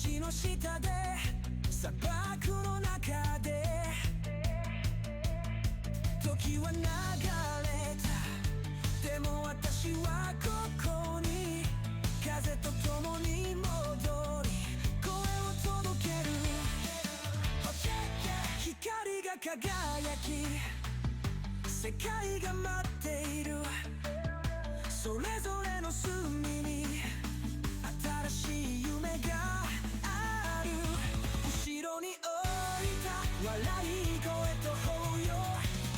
橋の下で砂漠の中で時は流れた。でも私はここに風と共に戻り声を届ける。光が輝き世界が待っている。それぞれの隅に新しい夢がある。後ろに置いた笑い声と抱擁、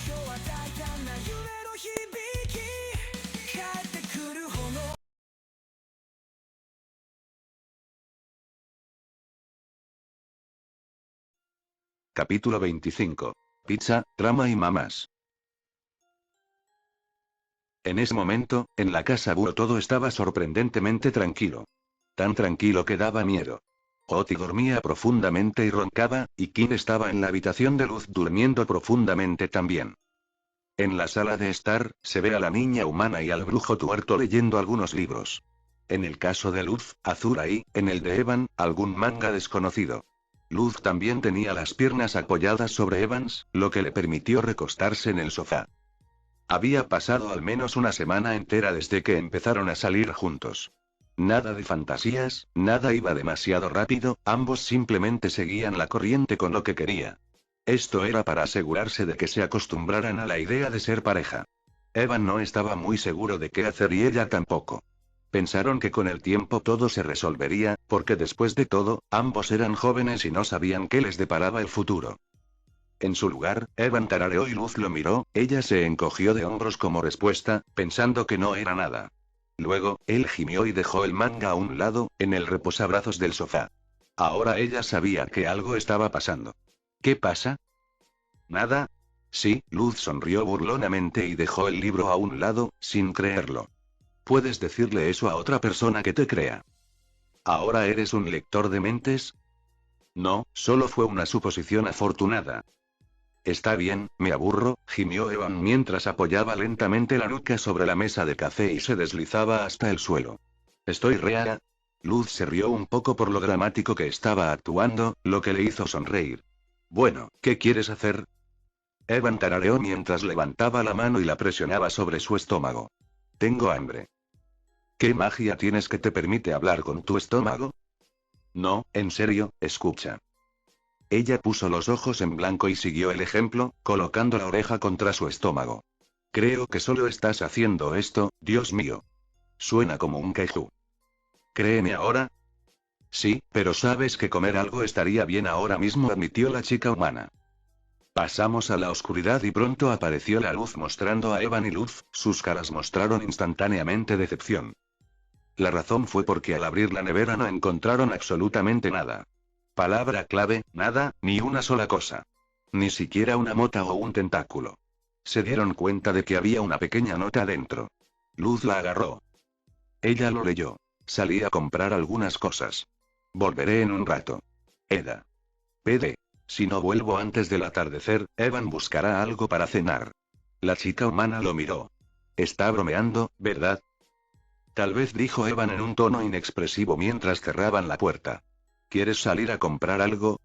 今日は大胆な夢の響き帰ってくる炎。Capítulo 25. Pizza, drama y mamás. En ese momento, en la casa Búho todo estaba sorprendentemente tranquilo. Tan tranquilo que daba miedo. Oti dormía profundamente y roncaba, y Kim estaba en la habitación de Luz durmiendo profundamente también. En la sala de estar, se ve a la niña humana y al brujo tuerto leyendo algunos libros. En el caso de Luz, Azura y, en el de Evan, algún manga desconocido. Luz también tenía las piernas apoyadas sobre Evans, lo que le permitió recostarse en el sofá. Había pasado al menos una semana entera desde que empezaron a salir juntos. Nada de fantasías, nada iba demasiado rápido, ambos simplemente seguían la corriente con lo que quería. Esto era para asegurarse de que se acostumbraran a la idea de ser pareja. Evan no estaba muy seguro de qué hacer y ella tampoco. Pensaron que con el tiempo todo se resolvería, porque después de todo, ambos eran jóvenes y no sabían qué les deparaba el futuro. En su lugar, Evan tarareó y Luz lo miró, ella se encogió de hombros como respuesta, pensando que no era nada. Luego, él gimió y dejó el manga a un lado, en el reposabrazos del sofá. Ahora ella sabía que algo estaba pasando. ¿Qué pasa? ¿Nada? Sí, Luz sonrió burlonamente y dejó el libro a un lado, sin creerlo. ¿Puedes decirle eso a otra persona que te crea? ¿Ahora eres un lector de mentes? No, solo fue una suposición afortunada. Está bien, me aburro, gimió Evan mientras apoyaba lentamente la nuca sobre la mesa de café y se deslizaba hasta el suelo. Estoy rea. Luz se rió un poco por lo dramático que estaba actuando, lo que le hizo sonreír. Bueno, ¿qué quieres hacer? Evan tarareó mientras levantaba la mano y la presionaba sobre su estómago. Tengo hambre. ¿Qué magia tienes que te permite hablar con tu estómago? No, en serio, escucha. Ella puso los ojos en blanco y siguió el ejemplo, colocando la oreja contra su estómago. Creo que solo estás haciendo esto, Dios mío. Suena como un kaiju. ¿Créeme ahora? Sí, pero sabes que comer algo estaría bien ahora mismo, admitió la chica humana. Pasamos a la oscuridad y pronto apareció la luz mostrando a Evan y Luz, sus caras mostraron instantáneamente decepción. La razón fue porque al abrir la nevera no encontraron absolutamente nada. Palabra clave, nada, ni una sola cosa. Ni siquiera una mota o un tentáculo. Se dieron cuenta de que había una pequeña nota dentro. Luz la agarró. Ella lo leyó. Salí a comprar algunas cosas. Volveré en un rato. Eda. PD. Si no vuelvo antes del atardecer, Evan buscará algo para cenar. La chica humana lo miró. Está bromeando, ¿verdad? Tal vez, dijo Evan en un tono inexpresivo mientras cerraban la puerta. ¿Quieres salir a comprar algo?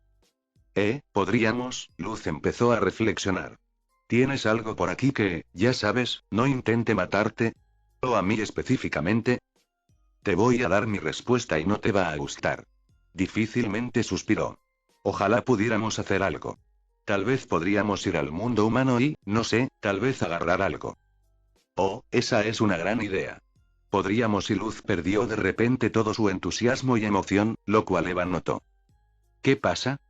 Podríamos, Luz empezó a reflexionar. ¿Tienes algo por aquí que, ya sabes, no intente matarte? ¿O a mí específicamente? Te voy a dar mi respuesta y no te va a gustar. Difícilmente suspiró. Ojalá pudiéramos hacer algo. Tal vez podríamos ir al mundo humano y, no sé, tal vez agarrar algo. Oh, esa es una gran idea. Podríamos, y Luz perdió de repente todo su entusiasmo y emoción, lo cual Evan notó. ¿Qué pasa?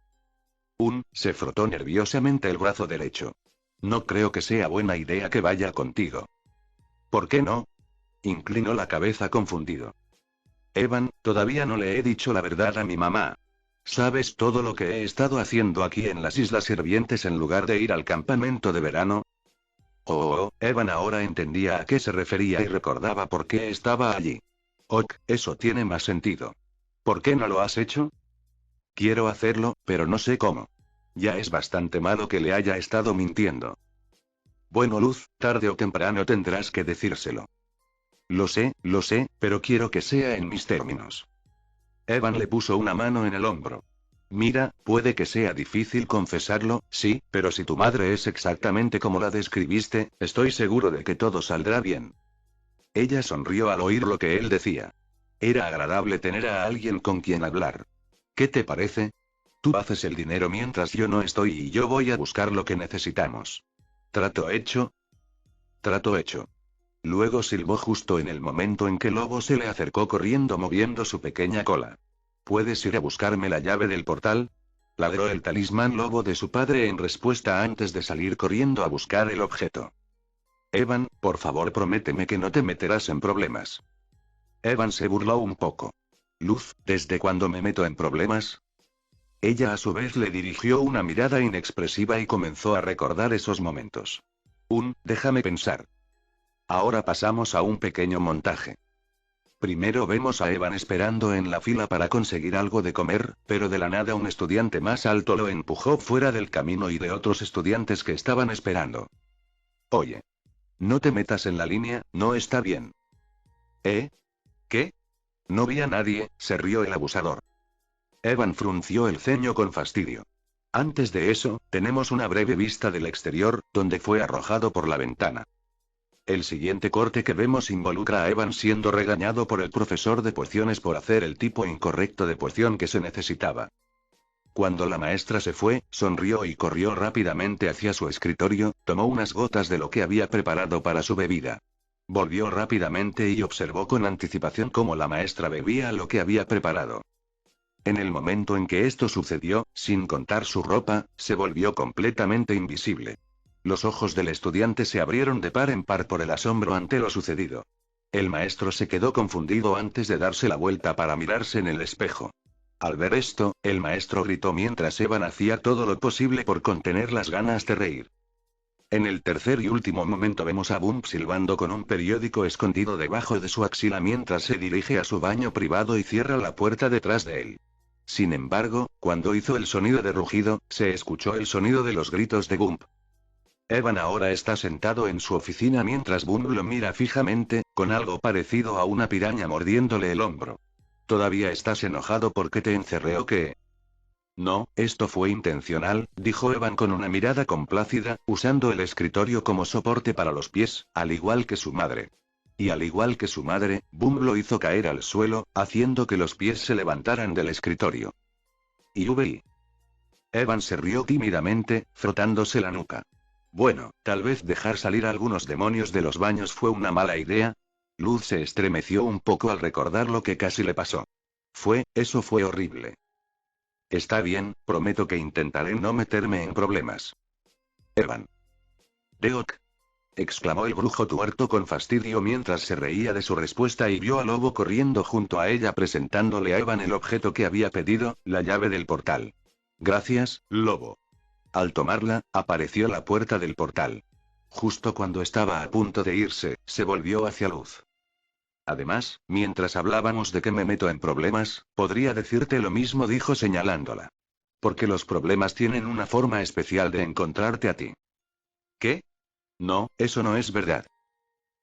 Se frotó nerviosamente el brazo derecho. No creo que sea buena idea que vaya contigo. ¿Por qué no? Inclinó la cabeza confundido. Evan, todavía no le he dicho la verdad a mi mamá. ¿Sabes todo lo que he estado haciendo aquí en las Islas Hirvientes en lugar de ir al campamento de verano? Evan ahora entendía a qué se refería y recordaba por qué estaba allí. Ok, eso tiene más sentido. ¿Por qué no lo has hecho? Quiero hacerlo, pero no sé cómo. Ya es bastante malo que le haya estado mintiendo. Bueno, Luz, tarde o temprano tendrás que decírselo. Lo sé, pero quiero que sea en mis términos. Evan le puso una mano en el hombro. Mira, puede que sea difícil confesarlo, sí, pero si tu madre es exactamente como la describiste, estoy seguro de que todo saldrá bien. Ella sonrió al oír lo que él decía. Era agradable tener a alguien con quien hablar. ¿Qué te parece? Tú haces el dinero mientras yo no estoy y yo voy a buscar lo que necesitamos. ¿Trato hecho? Trato hecho. Luego silbó justo en el momento en que Lobo se le acercó corriendo moviendo su pequeña cola. ¿Puedes ir a buscarme la llave del portal? Ladró el talismán Lobo de su padre en respuesta antes de salir corriendo a buscar el objeto. Evan, por favor prométeme que no te meterás en problemas. Evan se burló un poco. Luz, ¿desde cuándo me meto en problemas? Ella a su vez le dirigió una mirada inexpresiva y comenzó a recordar esos momentos. Déjame pensar. Ahora pasamos a un pequeño montaje. Primero vemos a Evan esperando en la fila para conseguir algo de comer, pero de la nada un estudiante más alto lo empujó fuera del camino y de otros estudiantes que estaban esperando. Oye. No te metas en la línea, no está bien. ¿Eh? ¿Qué? No vi a nadie, se rió el abusador. Evan frunció el ceño con fastidio. Antes de eso, tenemos una breve vista del exterior, donde fue arrojado por la ventana. El siguiente corte que vemos involucra a Evan siendo regañado por el profesor de pociones por hacer el tipo incorrecto de poción que se necesitaba. Cuando la maestra se fue, sonrió y corrió rápidamente hacia su escritorio, tomó unas gotas de lo que había preparado para su bebida. Volvió rápidamente y observó con anticipación cómo la maestra bebía lo que había preparado. En el momento en que esto sucedió, sin contar su ropa, se volvió completamente invisible. Los ojos del estudiante se abrieron de par en par por el asombro ante lo sucedido. El maestro se quedó confundido antes de darse la vuelta para mirarse en el espejo. Al ver esto, el maestro gritó mientras Evan hacía todo lo posible por contener las ganas de reír. En el tercer y último momento vemos a Bump silbando con un periódico escondido debajo de su axila mientras se dirige a su baño privado y cierra la puerta detrás de él. Sin embargo, cuando hizo el sonido de rugido, se escuchó el sonido de los gritos de Bump. Evan ahora está sentado en su oficina mientras Bump lo mira fijamente, con algo parecido a una piraña mordiéndole el hombro. ¿Todavía estás enojado porque te encerré o qué? No, esto fue intencional, dijo Evan con una mirada complácida, usando el escritorio como soporte para los pies, al igual que su madre. Y al igual que su madre, Boom lo hizo caer al suelo, haciendo que los pies se levantaran del escritorio. Y Evan se rió tímidamente, frotándose la nuca. Bueno, tal vez dejar salir a algunos demonios de los baños fue una mala idea. Luz se estremeció un poco al recordar lo que casi le pasó. Eso fue horrible. Está bien, prometo que intentaré no meterme en problemas. Evan. Deok. Exclamó el brujo tuerto con fastidio mientras se reía de su respuesta y vio a Lobo corriendo junto a ella presentándole a Evan el objeto que había pedido, la llave del portal. Gracias, Lobo. Al tomarla, apareció la puerta del portal. Justo cuando estaba a punto de irse, se volvió hacia Luz. Además, mientras hablábamos de que me meto en problemas, podría decirte lo mismo, dijo señalándola. Porque los problemas tienen una forma especial de encontrarte a ti. ¿Qué? No, eso no es verdad.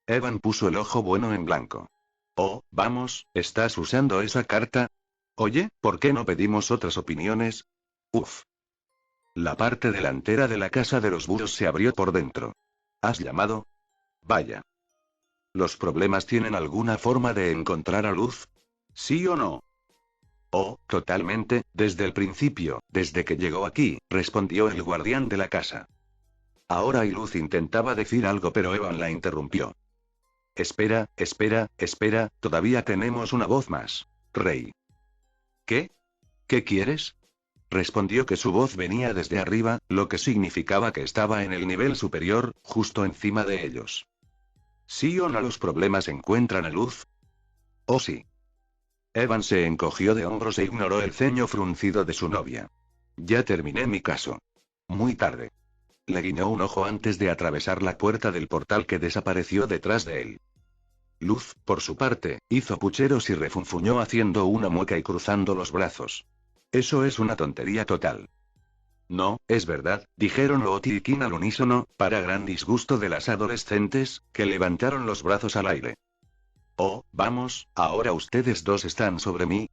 Evan puso el ojo bueno en blanco. Oh, vamos, ¿estás usando esa carta? Oye, ¿por qué no pedimos otras opiniones? Uf. La parte delantera de la casa de los búhos se abrió por dentro. ¿Has llamado? Vaya. ¿Los problemas tienen alguna forma de encontrar a Luz? ¿Sí o no? Oh, totalmente, desde el principio, desde que llegó aquí, respondió el guardián de la casa. Ahora Luz intentaba decir algo pero Evan la interrumpió. Espera, todavía tenemos una voz más. Rey. ¿Qué? ¿Qué quieres? Respondió que su voz venía desde arriba, lo que significaba que estaba en el nivel superior, justo encima de ellos. ¿Sí o no los problemas encuentran a Luz? Oh sí. Evan se encogió de hombros e ignoró el ceño fruncido de su novia. Ya terminé mi caso. Muy tarde. Le guiñó un ojo antes de atravesar la puerta del portal que desapareció detrás de él. Luz, por su parte, hizo pucheros y refunfuñó haciendo una mueca y cruzando los brazos. Eso es una tontería total. No, es verdad, dijeron Loti y Kin al unísono, para gran disgusto de las adolescentes, que levantaron los brazos al aire. Oh, vamos, ahora ustedes dos están sobre mí.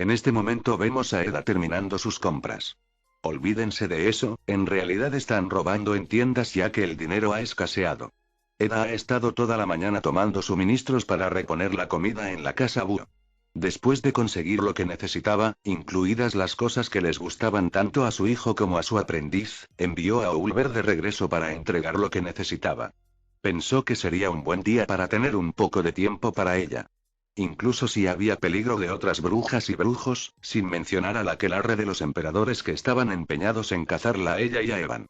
En este momento vemos a Eda terminando sus compras. Olvídense de eso, en realidad están robando en tiendas ya que el dinero ha escaseado. Eda ha estado toda la mañana tomando suministros para reponer la comida en la casa Búho. Después de conseguir lo que necesitaba, incluidas las cosas que les gustaban tanto a su hijo como a su aprendiz, envió a Ulver de regreso para entregar lo que necesitaba. Pensó que sería un buen día para tener un poco de tiempo para ella. Incluso si había peligro de otras brujas y brujos, sin mencionar al aquelarre de los emperadores que estaban empeñados en cazarla a ella y a Evan.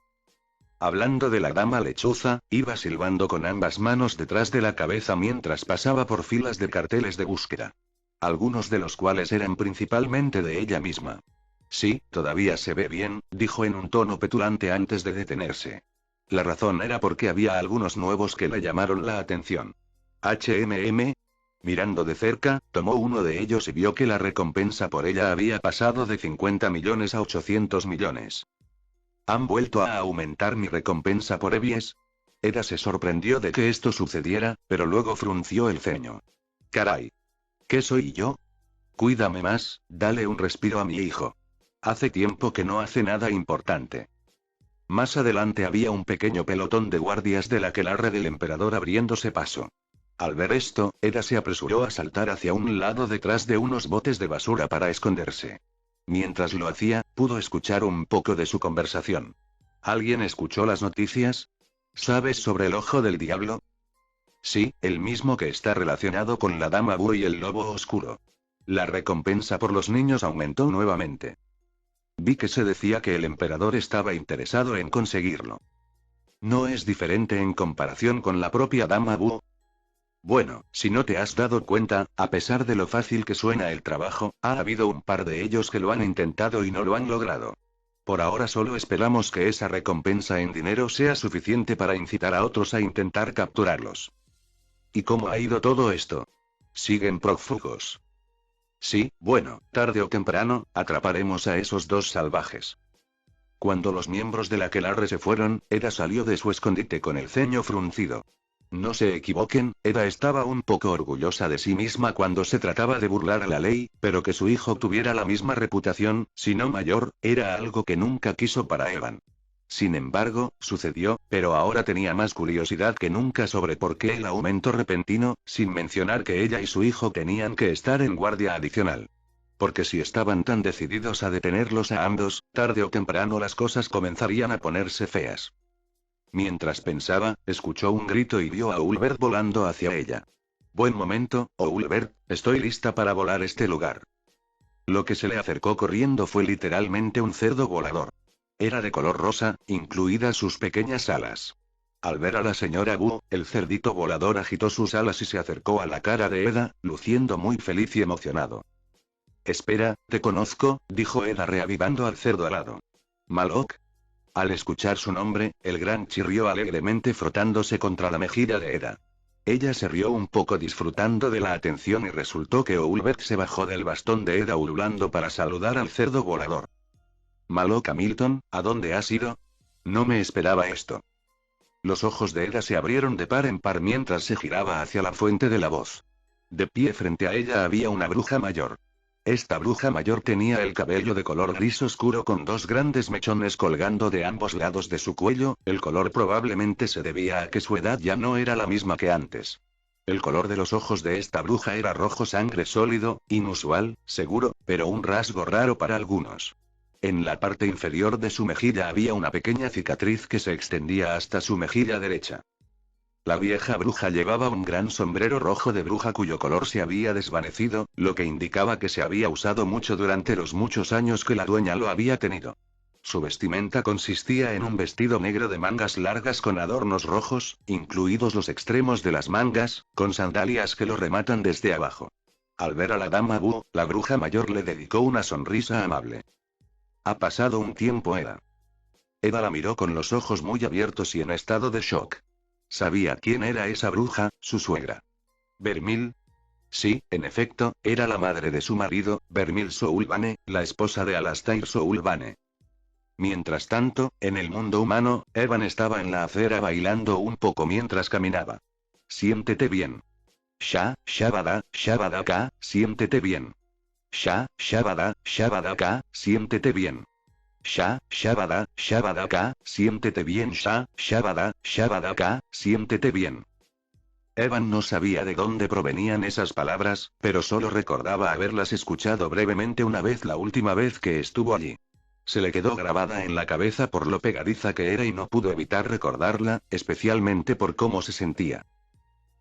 Hablando de la dama lechuza, iba silbando con ambas manos detrás de la cabeza mientras pasaba por filas de carteles de búsqueda. Algunos de los cuales eran principalmente de ella misma. Sí, todavía se ve bien, dijo en un tono petulante antes de detenerse. La razón era porque había algunos nuevos que le llamaron la atención. Mirando de cerca, tomó uno de ellos y vio que la recompensa por ella había pasado de 50 millones a 800 millones. ¿Han vuelto a aumentar mi recompensa por Evies? Eda se sorprendió de que esto sucediera, pero luego frunció el ceño. Caray. ¿Qué soy yo? Cuídame más, dale un respiro a mi hijo. Hace tiempo que no hace nada importante. Más adelante había un pequeño pelotón de guardias del aquelarre del emperador abriéndose paso. Al ver esto, Eda se apresuró a saltar hacia un lado detrás de unos botes de basura para esconderse. Mientras lo hacía, pudo escuchar un poco de su conversación. ¿Alguien escuchó las noticias? ¿Sabes sobre el ojo del diablo? Sí, el mismo que está relacionado con la dama Búho y el lobo oscuro. La recompensa por los niños aumentó nuevamente. Vi que se decía que el emperador estaba interesado en conseguirlo. ¿No es diferente en comparación con la propia dama Búho? Bueno, si no te has dado cuenta, a pesar de lo fácil que suena el trabajo, ha habido un par de ellos que lo han intentado y no lo han logrado. Por ahora solo esperamos que esa recompensa en dinero sea suficiente para incitar a otros a intentar capturarlos. ¿Y cómo ha ido todo esto? Siguen prófugos. Sí, bueno, tarde o temprano, atraparemos a esos dos salvajes. Cuando los miembros del aquelarre se fueron, Eda salió de su escondite con el ceño fruncido. No se equivoquen, Eda estaba un poco orgullosa de sí misma cuando se trataba de burlar a la ley, pero que su hijo tuviera la misma reputación, si no mayor, era algo que nunca quiso para Evan. Sin embargo, sucedió, pero ahora tenía más curiosidad que nunca sobre por qué el aumento repentino, sin mencionar que ella y su hijo tenían que estar en guardia adicional. Porque si estaban tan decididos a detenerlos a ambos, tarde o temprano las cosas comenzarían a ponerse feas. Mientras pensaba, escuchó un grito y vio a Ulbert volando hacia ella. Buen momento, Ulbert, estoy lista para volar este lugar. Lo que se le acercó corriendo fue literalmente un cerdo volador. Era de color rosa, incluidas sus pequeñas alas. Al ver a la señora Búho, el cerdito volador agitó sus alas y se acercó a la cara de Eda, luciendo muy feliz y emocionado. Espera, te conozco, dijo Eda reavivando al cerdo alado. ¿Malok? Al escuchar su nombre, el gran chirrió alegremente frotándose contra la mejilla de Eda. Ella se rió un poco disfrutando de la atención y resultó que Ulbert se bajó del bastón de Eda ululando para saludar al cerdo volador. Malok Hamilton, ¿a dónde has ido? No me esperaba esto. Los ojos de Eda se abrieron de par en par mientras se giraba hacia la fuente de la voz. De pie frente a ella había una bruja mayor. Esta bruja mayor tenía el cabello de color gris oscuro con dos grandes mechones colgando de ambos lados de su cuello, el color probablemente se debía a que su edad ya no era la misma que antes. El color de los ojos de esta bruja era rojo sangre sólido, inusual, seguro, pero un rasgo raro para algunos. En la parte inferior de su mejilla había una pequeña cicatriz que se extendía hasta su mejilla derecha. La vieja bruja llevaba un gran sombrero rojo de bruja cuyo color se había desvanecido, lo que indicaba que se había usado mucho durante los muchos años que la dueña lo había tenido. Su vestimenta consistía en un vestido negro de mangas largas con adornos rojos, incluidos los extremos de las mangas, con sandalias que lo rematan desde abajo. Al ver a la dama Búho, la bruja mayor le dedicó una sonrisa amable. Ha pasado un tiempo, Eda. Eda la miró con los ojos muy abiertos y en estado de shock. Sabía quién era esa bruja, su suegra. ¿Vermil? Sí, en efecto, era la madre de su marido, Vermil Soulbane, la esposa de Alastair Soulbane. Mientras tanto, en el mundo humano, Evan estaba en la acera bailando un poco mientras caminaba. Siéntete bien. Shabada, Shabadaka, siéntete bien. Shabada, siéntete bien. Shabada, siéntete bien. Shabada, siéntete bien. Evan no sabía de dónde provenían esas palabras, pero solo recordaba haberlas escuchado brevemente una vez la última vez que estuvo allí. Se le quedó grabada en la cabeza por lo pegadiza que era y no pudo evitar recordarla, especialmente por cómo se sentía.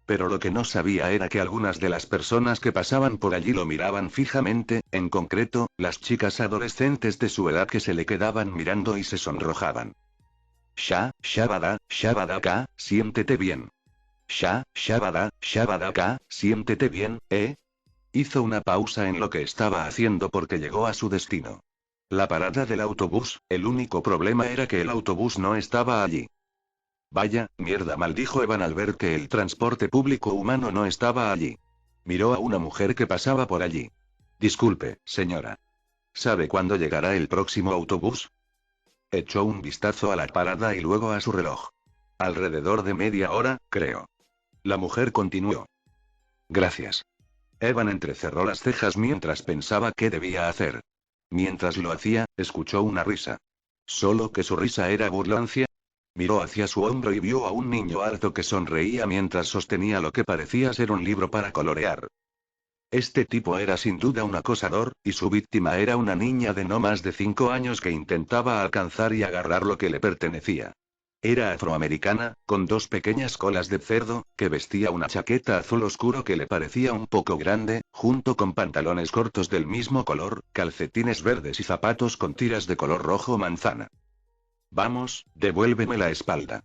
Pero lo que no sabía era que algunas de las personas que pasaban por allí lo miraban fijamente, en concreto, las chicas adolescentes de su edad que se le quedaban mirando y se sonrojaban. Shabada, siéntete bien. Shabada, siéntete bien, ¿eh? Hizo una pausa en lo que estaba haciendo porque llegó a su destino. La parada del autobús, el único problema era que el autobús no estaba allí. Vaya, mierda, maldijo Evan al ver que el transporte público humano no estaba allí. Miró a una mujer que pasaba por allí. Disculpe, señora. ¿Sabe cuándo llegará el próximo autobús? Echó un vistazo a la parada y luego a su reloj. Alrededor de media hora, creo. La mujer continuó. Gracias. Evan entrecerró las cejas mientras pensaba qué debía hacer. Mientras lo hacía, escuchó una risa. Solo que su risa era burlancia. Miró hacia su hombro y vio a un niño alto que sonreía mientras sostenía lo que parecía ser un libro para colorear. Este tipo era sin duda un acosador, y su víctima era una niña de no más de 5 años que intentaba alcanzar y agarrar lo que le pertenecía. Era afroamericana, con 2 pequeñas colas de cerdo, que vestía una chaqueta azul oscuro que le parecía un poco grande, junto con pantalones cortos del mismo color, calcetines verdes y zapatos con tiras de color rojo manzana. Vamos, devuélveme la espalda.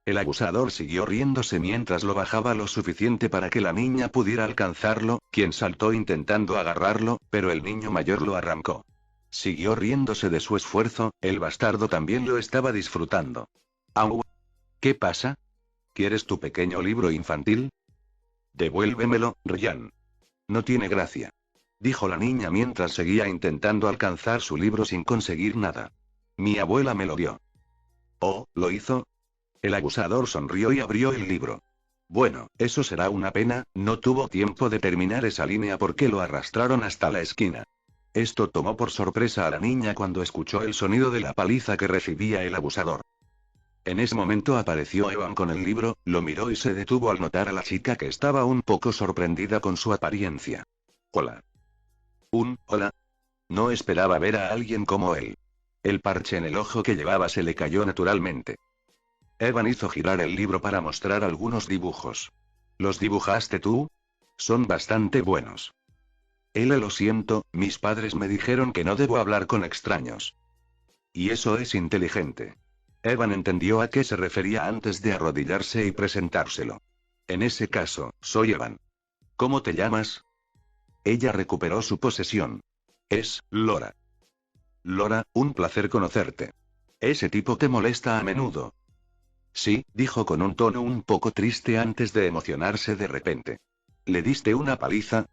El abusador siguió riéndose mientras lo bajaba lo suficiente para que la niña pudiera alcanzarlo, quien saltó intentando agarrarlo, pero el niño mayor lo arrancó. Siguió riéndose de su esfuerzo, el bastardo también lo estaba disfrutando. ¡Au! ¿Qué pasa? ¿Quieres tu pequeño libro infantil? Devuélvemelo, Ryan. No tiene gracia. Dijo la niña mientras seguía intentando alcanzar su libro sin conseguir nada. Mi abuela me lo dio. Oh, ¿lo hizo? El abusador sonrió y abrió el libro. Bueno, eso será una pena, no tuvo tiempo de terminar esa línea porque lo arrastraron hasta la esquina. Esto tomó por sorpresa a la niña cuando escuchó el sonido de la paliza que recibía el abusador. En ese momento apareció Evan con el libro, lo miró y se detuvo al notar a la chica que estaba un poco sorprendida con su apariencia. Hola. Hola. No esperaba ver a alguien como él. El parche en el ojo que llevaba se le cayó naturalmente. Evan hizo girar el libro para mostrar algunos dibujos. ¿Los dibujaste tú? Son bastante buenos. Lo siento, mis padres me dijeron que no debo hablar con extraños. Y eso es inteligente. Evan entendió a qué se refería antes de arrodillarse y presentárselo. En ese caso, soy Evan. ¿Cómo te llamas? Ella recuperó su posesión. Es Laura. Laura, un placer conocerte. ¿Ese tipo te molesta a menudo? Sí, dijo con un tono un poco triste antes de emocionarse de repente. ¿Le diste una paliza?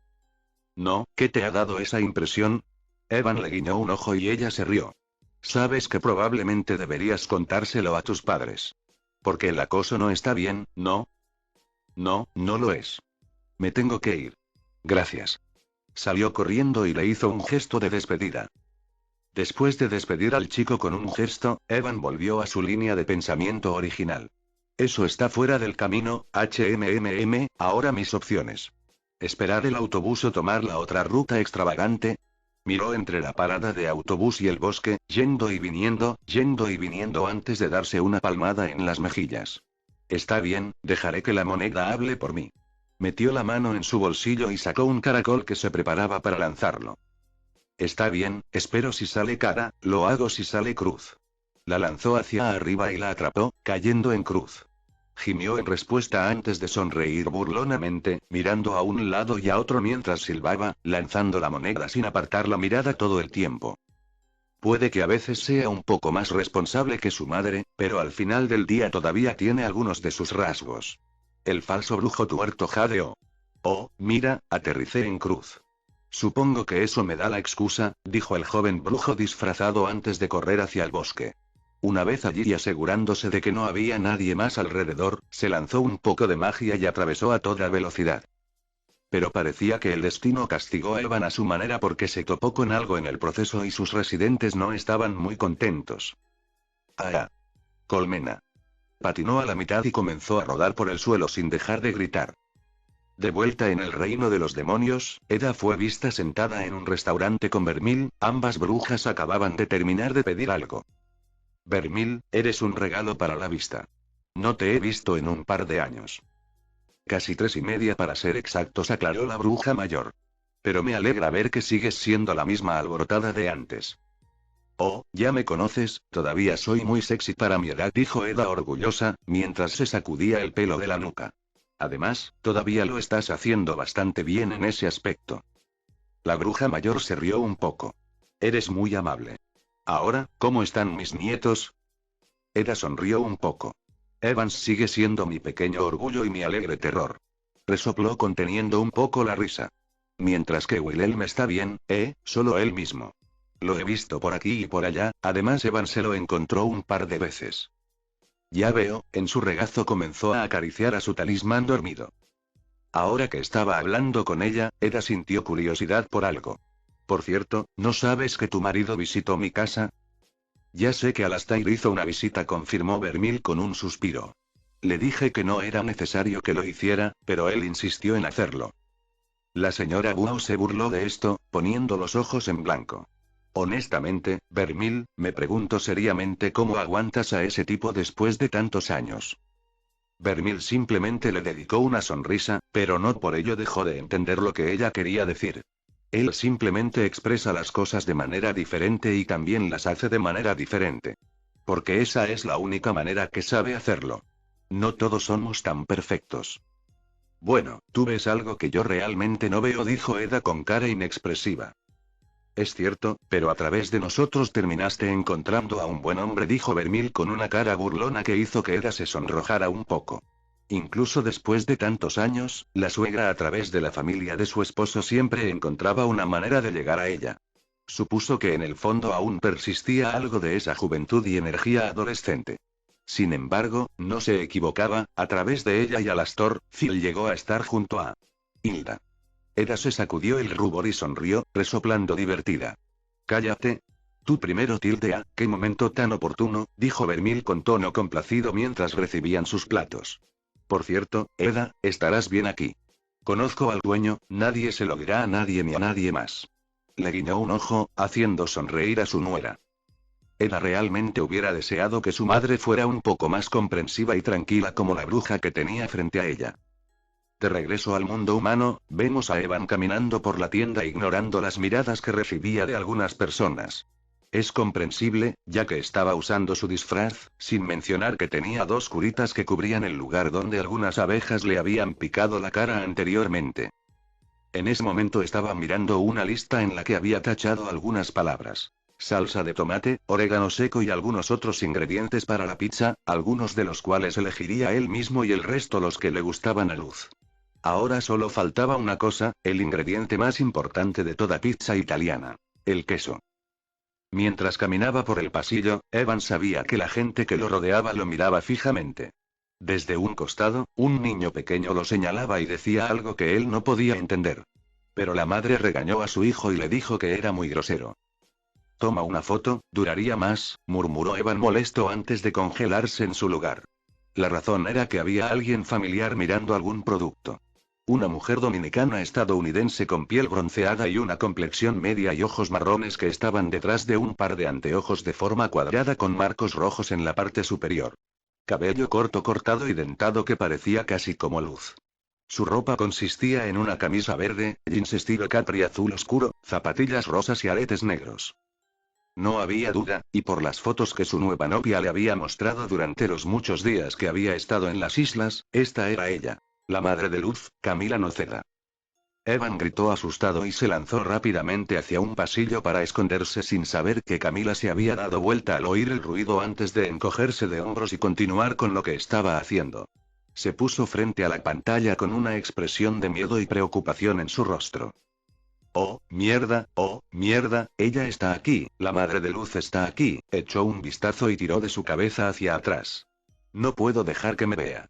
No, ¿qué te ha dado esa impresión? Evan le guiñó un ojo y ella se rió. Sabes que probablemente deberías contárselo a tus padres. Porque el acoso no está bien, ¿no? No, no lo es. Me tengo que ir. Gracias. Salió corriendo y le hizo un gesto de despedida. Después de despedir al chico con un gesto, Evan volvió a su línea de pensamiento original. Eso está fuera del camino, ahora mis opciones. ¿Esperar el autobús o tomar la otra ruta extravagante? Miró entre la parada de autobús y el bosque, yendo y viniendo antes de darse una palmada en las mejillas. Está bien, dejaré que la moneda hable por mí. Metió la mano en su bolsillo y sacó un caracol que se preparaba para lanzarlo. Está bien, espero si sale cara, lo hago si sale cruz. La lanzó hacia arriba y la atrapó, cayendo en cruz. Gimió en respuesta antes de sonreír burlonamente, mirando a un lado y a otro mientras silbaba, lanzando la moneda sin apartar la mirada todo el tiempo. Puede que a veces sea un poco más responsable que su madre, pero al final del día todavía tiene algunos de sus rasgos. El falso brujo tuerto jadeó. Oh, mira, aterricé en cruz. Supongo que eso me da la excusa, dijo el joven brujo disfrazado antes de correr hacia el bosque. Una vez allí y asegurándose de que no había nadie más alrededor, se lanzó un poco de magia y atravesó a toda velocidad. Pero parecía que el destino castigó a Evan a su manera porque se topó con algo en el proceso y sus residentes no estaban muy contentos. ¡Ah! Colmena. Patinó a la mitad y comenzó a rodar por el suelo sin dejar de gritar. De vuelta en el reino de los demonios, Eda fue vista sentada en un restaurante con Vermil, ambas brujas acababan de terminar de pedir algo. Vermil, eres un regalo para la vista. No te he visto en un par de años. Casi 3:30 para ser exactos, aclaró la bruja mayor. Pero me alegra ver que sigues siendo la misma alborotada de antes. Oh, ya me conoces, todavía soy muy sexy para mi edad, dijo Eda orgullosa, mientras se sacudía el pelo de la nuca. Además, todavía lo estás haciendo bastante bien en ese aspecto. La bruja mayor se rió un poco. Eres muy amable. Ahora, ¿cómo están mis nietos? Eda sonrió un poco. Evans sigue siendo mi pequeño orgullo y mi alegre terror. Resopló conteniendo un poco la risa. Mientras que Wilhelm está bien, solo él mismo. Lo he visto por aquí y por allá, además Evans se lo encontró un par de veces. Ya veo, en su regazo comenzó a acariciar a su talismán dormido. Ahora que estaba hablando con ella, Eda sintió curiosidad por algo. Por cierto, ¿no sabes que tu marido visitó mi casa? Ya sé que Alastair hizo una visita, confirmó Vermil con un suspiro. Le dije que no era necesario que lo hiciera, pero él insistió en hacerlo. La señora Buau se burló de esto, poniendo los ojos en blanco. Honestamente, Vermil, me pregunto seriamente cómo aguantas a ese tipo después de tantos años. Vermil simplemente le dedicó una sonrisa, pero no por ello dejó de entender lo que ella quería decir. Él simplemente expresa las cosas de manera diferente y también las hace de manera diferente. Porque esa es la única manera que sabe hacerlo. No todos somos tan perfectos. Bueno, tú ves algo que yo realmente no veo, dijo Eda con cara inexpresiva. Es cierto, pero a través de nosotros terminaste encontrando a un buen hombre, dijo Vermil con una cara burlona que hizo que Eda se sonrojara un poco. Incluso después de tantos años, la suegra a través de la familia de su esposo siempre encontraba una manera de llegar a ella. Supuso que en el fondo aún persistía algo de esa juventud y energía adolescente. Sin embargo, no se equivocaba, a través de ella y Alastor, Phil llegó a estar junto a Hilda. Eda se sacudió el rubor y sonrió, resoplando divertida. Cállate. Tú primero, Tildea, qué momento tan oportuno, dijo Vermil con tono complacido mientras recibían sus platos. Por cierto, Eda, estarás bien aquí. Conozco al dueño, nadie se lo dirá a nadie ni a nadie más. Le guiñó un ojo, haciendo sonreír a su nuera. Eda realmente hubiera deseado que su madre fuera un poco más comprensiva y tranquila como la bruja que tenía frente a ella. De regreso al mundo humano, vemos a Evan caminando por la tienda ignorando las miradas que recibía de algunas personas. Es comprensible, ya que estaba usando su disfraz, sin mencionar que tenía 2 curitas que cubrían el lugar donde algunas abejas le habían picado la cara anteriormente. En ese momento estaba mirando una lista en la que había tachado algunas palabras. Salsa de tomate, orégano seco y algunos otros ingredientes para la pizza, algunos de los cuales elegiría él mismo y el resto los que le gustaban a Luz. Ahora solo faltaba una cosa, el ingrediente más importante de toda pizza italiana: el queso. Mientras caminaba por el pasillo, Evan sabía que la gente que lo rodeaba lo miraba fijamente. Desde un costado, un niño pequeño lo señalaba y decía algo que él no podía entender. Pero la madre regañó a su hijo y le dijo que era muy grosero. Toma una foto, duraría más, murmuró Evan molesto antes de congelarse en su lugar. La razón era que había alguien familiar mirando algún producto. Una mujer dominicana estadounidense con piel bronceada y una complexión media y ojos marrones que estaban detrás de un par de anteojos de forma cuadrada con marcos rojos en la parte superior. Cabello corto cortado y dentado que parecía casi como Luz. Su ropa consistía en una camisa verde, jeans estilo capri azul oscuro, zapatillas rosas y aretes negros. No había duda, y por las fotos que su nueva novia le había mostrado durante los muchos días que había estado en las islas, esta era ella. La madre de Luz, Camila Noceda. Evan gritó asustado y se lanzó rápidamente hacia un pasillo para esconderse sin saber que Camila se había dado vuelta al oír el ruido antes de encogerse de hombros y continuar con lo que estaba haciendo. Se puso frente a la pantalla con una expresión de miedo y preocupación en su rostro. Oh, mierda, ella está aquí, la madre de Luz está aquí, echó un vistazo y tiró de su cabeza hacia atrás. No puedo dejar que me vea.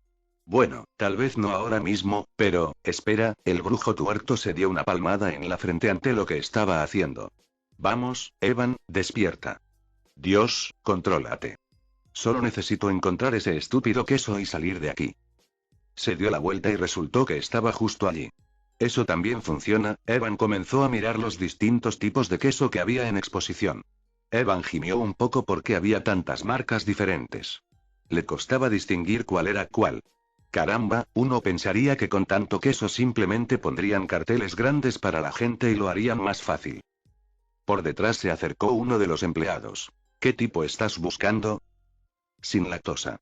Bueno, tal vez no ahora mismo, pero, espera, el brujo tuerto se dio una palmada en la frente ante lo que estaba haciendo. Vamos, Evan, despierta. Dios, contrólate. Solo necesito encontrar ese estúpido queso y salir de aquí. Se dio la vuelta y resultó que estaba justo allí. Eso también funciona. Evan comenzó a mirar los distintos tipos de queso que había en exposición. Evan gimió un poco porque había tantas marcas diferentes. Le costaba distinguir cuál era cuál. Caramba, uno pensaría que con tanto queso simplemente pondrían carteles grandes para la gente y lo harían más fácil. Por detrás se acercó uno de los empleados. ¿Qué tipo estás buscando? Sin lactosa.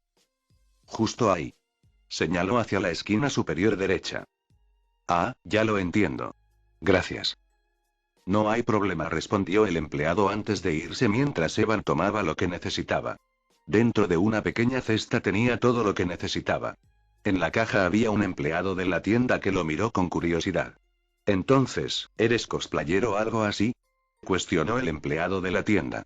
Justo ahí. Señaló hacia la esquina superior derecha. Ah, ya lo entiendo. Gracias. No hay problema, respondió el empleado antes de irse mientras Evan tomaba lo que necesitaba. Dentro de una pequeña cesta tenía todo lo que necesitaba. En la caja había un empleado de la tienda que lo miró con curiosidad. Entonces, ¿eres cosplayero o algo así? Cuestionó el empleado de la tienda.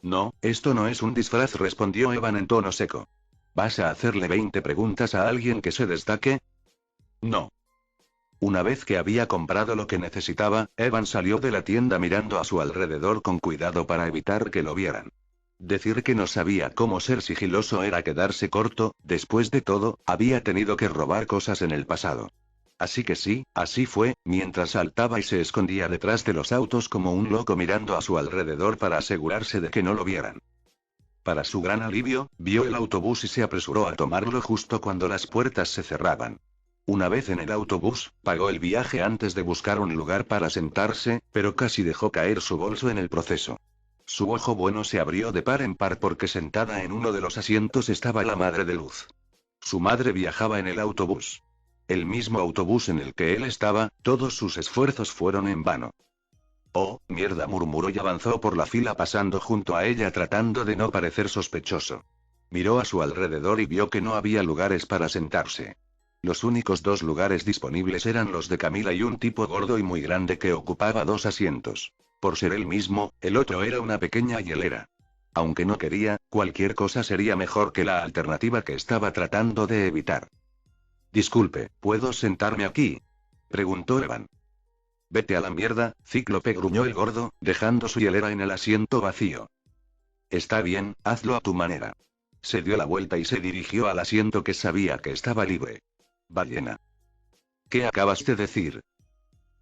No, esto no es un disfraz, respondió Evan en tono seco. ¿Vas a hacerle 20 preguntas a alguien que se destaque? No. Una vez que había comprado lo que necesitaba, Evan salió de la tienda mirando a su alrededor con cuidado para evitar que lo vieran. Decir que no sabía cómo ser sigiloso era quedarse corto, después de todo, había tenido que robar cosas en el pasado. Así que sí, así fue, mientras saltaba y se escondía detrás de los autos como un loco mirando a su alrededor para asegurarse de que no lo vieran. Para su gran alivio, vio el autobús y se apresuró a tomarlo justo cuando las puertas se cerraban. Una vez en el autobús, pagó el viaje antes de buscar un lugar para sentarse, pero casi dejó caer su bolso en el proceso. Su ojo bueno se abrió de par en par porque sentada en uno de los asientos estaba la madre de Luz. Su madre viajaba en el autobús. El mismo autobús en el que él estaba, todos sus esfuerzos fueron en vano. Oh, mierda, murmuró y avanzó por la fila pasando junto a ella tratando de no parecer sospechoso. Miró a su alrededor y vio que no había lugares para sentarse. Los únicos 2 lugares disponibles eran los de Camila y un tipo gordo y muy grande que ocupaba 2 asientos. Por ser él mismo, el otro era una pequeña hielera. Aunque no quería, cualquier cosa sería mejor que la alternativa que estaba tratando de evitar. Disculpe, ¿puedo sentarme aquí? Preguntó Evan. Vete a la mierda, Cíclope, gruñó el gordo, dejando su hielera en el asiento vacío. Está bien, hazlo a tu manera. Se dio la vuelta y se dirigió al asiento que sabía que estaba libre. Ballena. ¿Qué acabas de decir?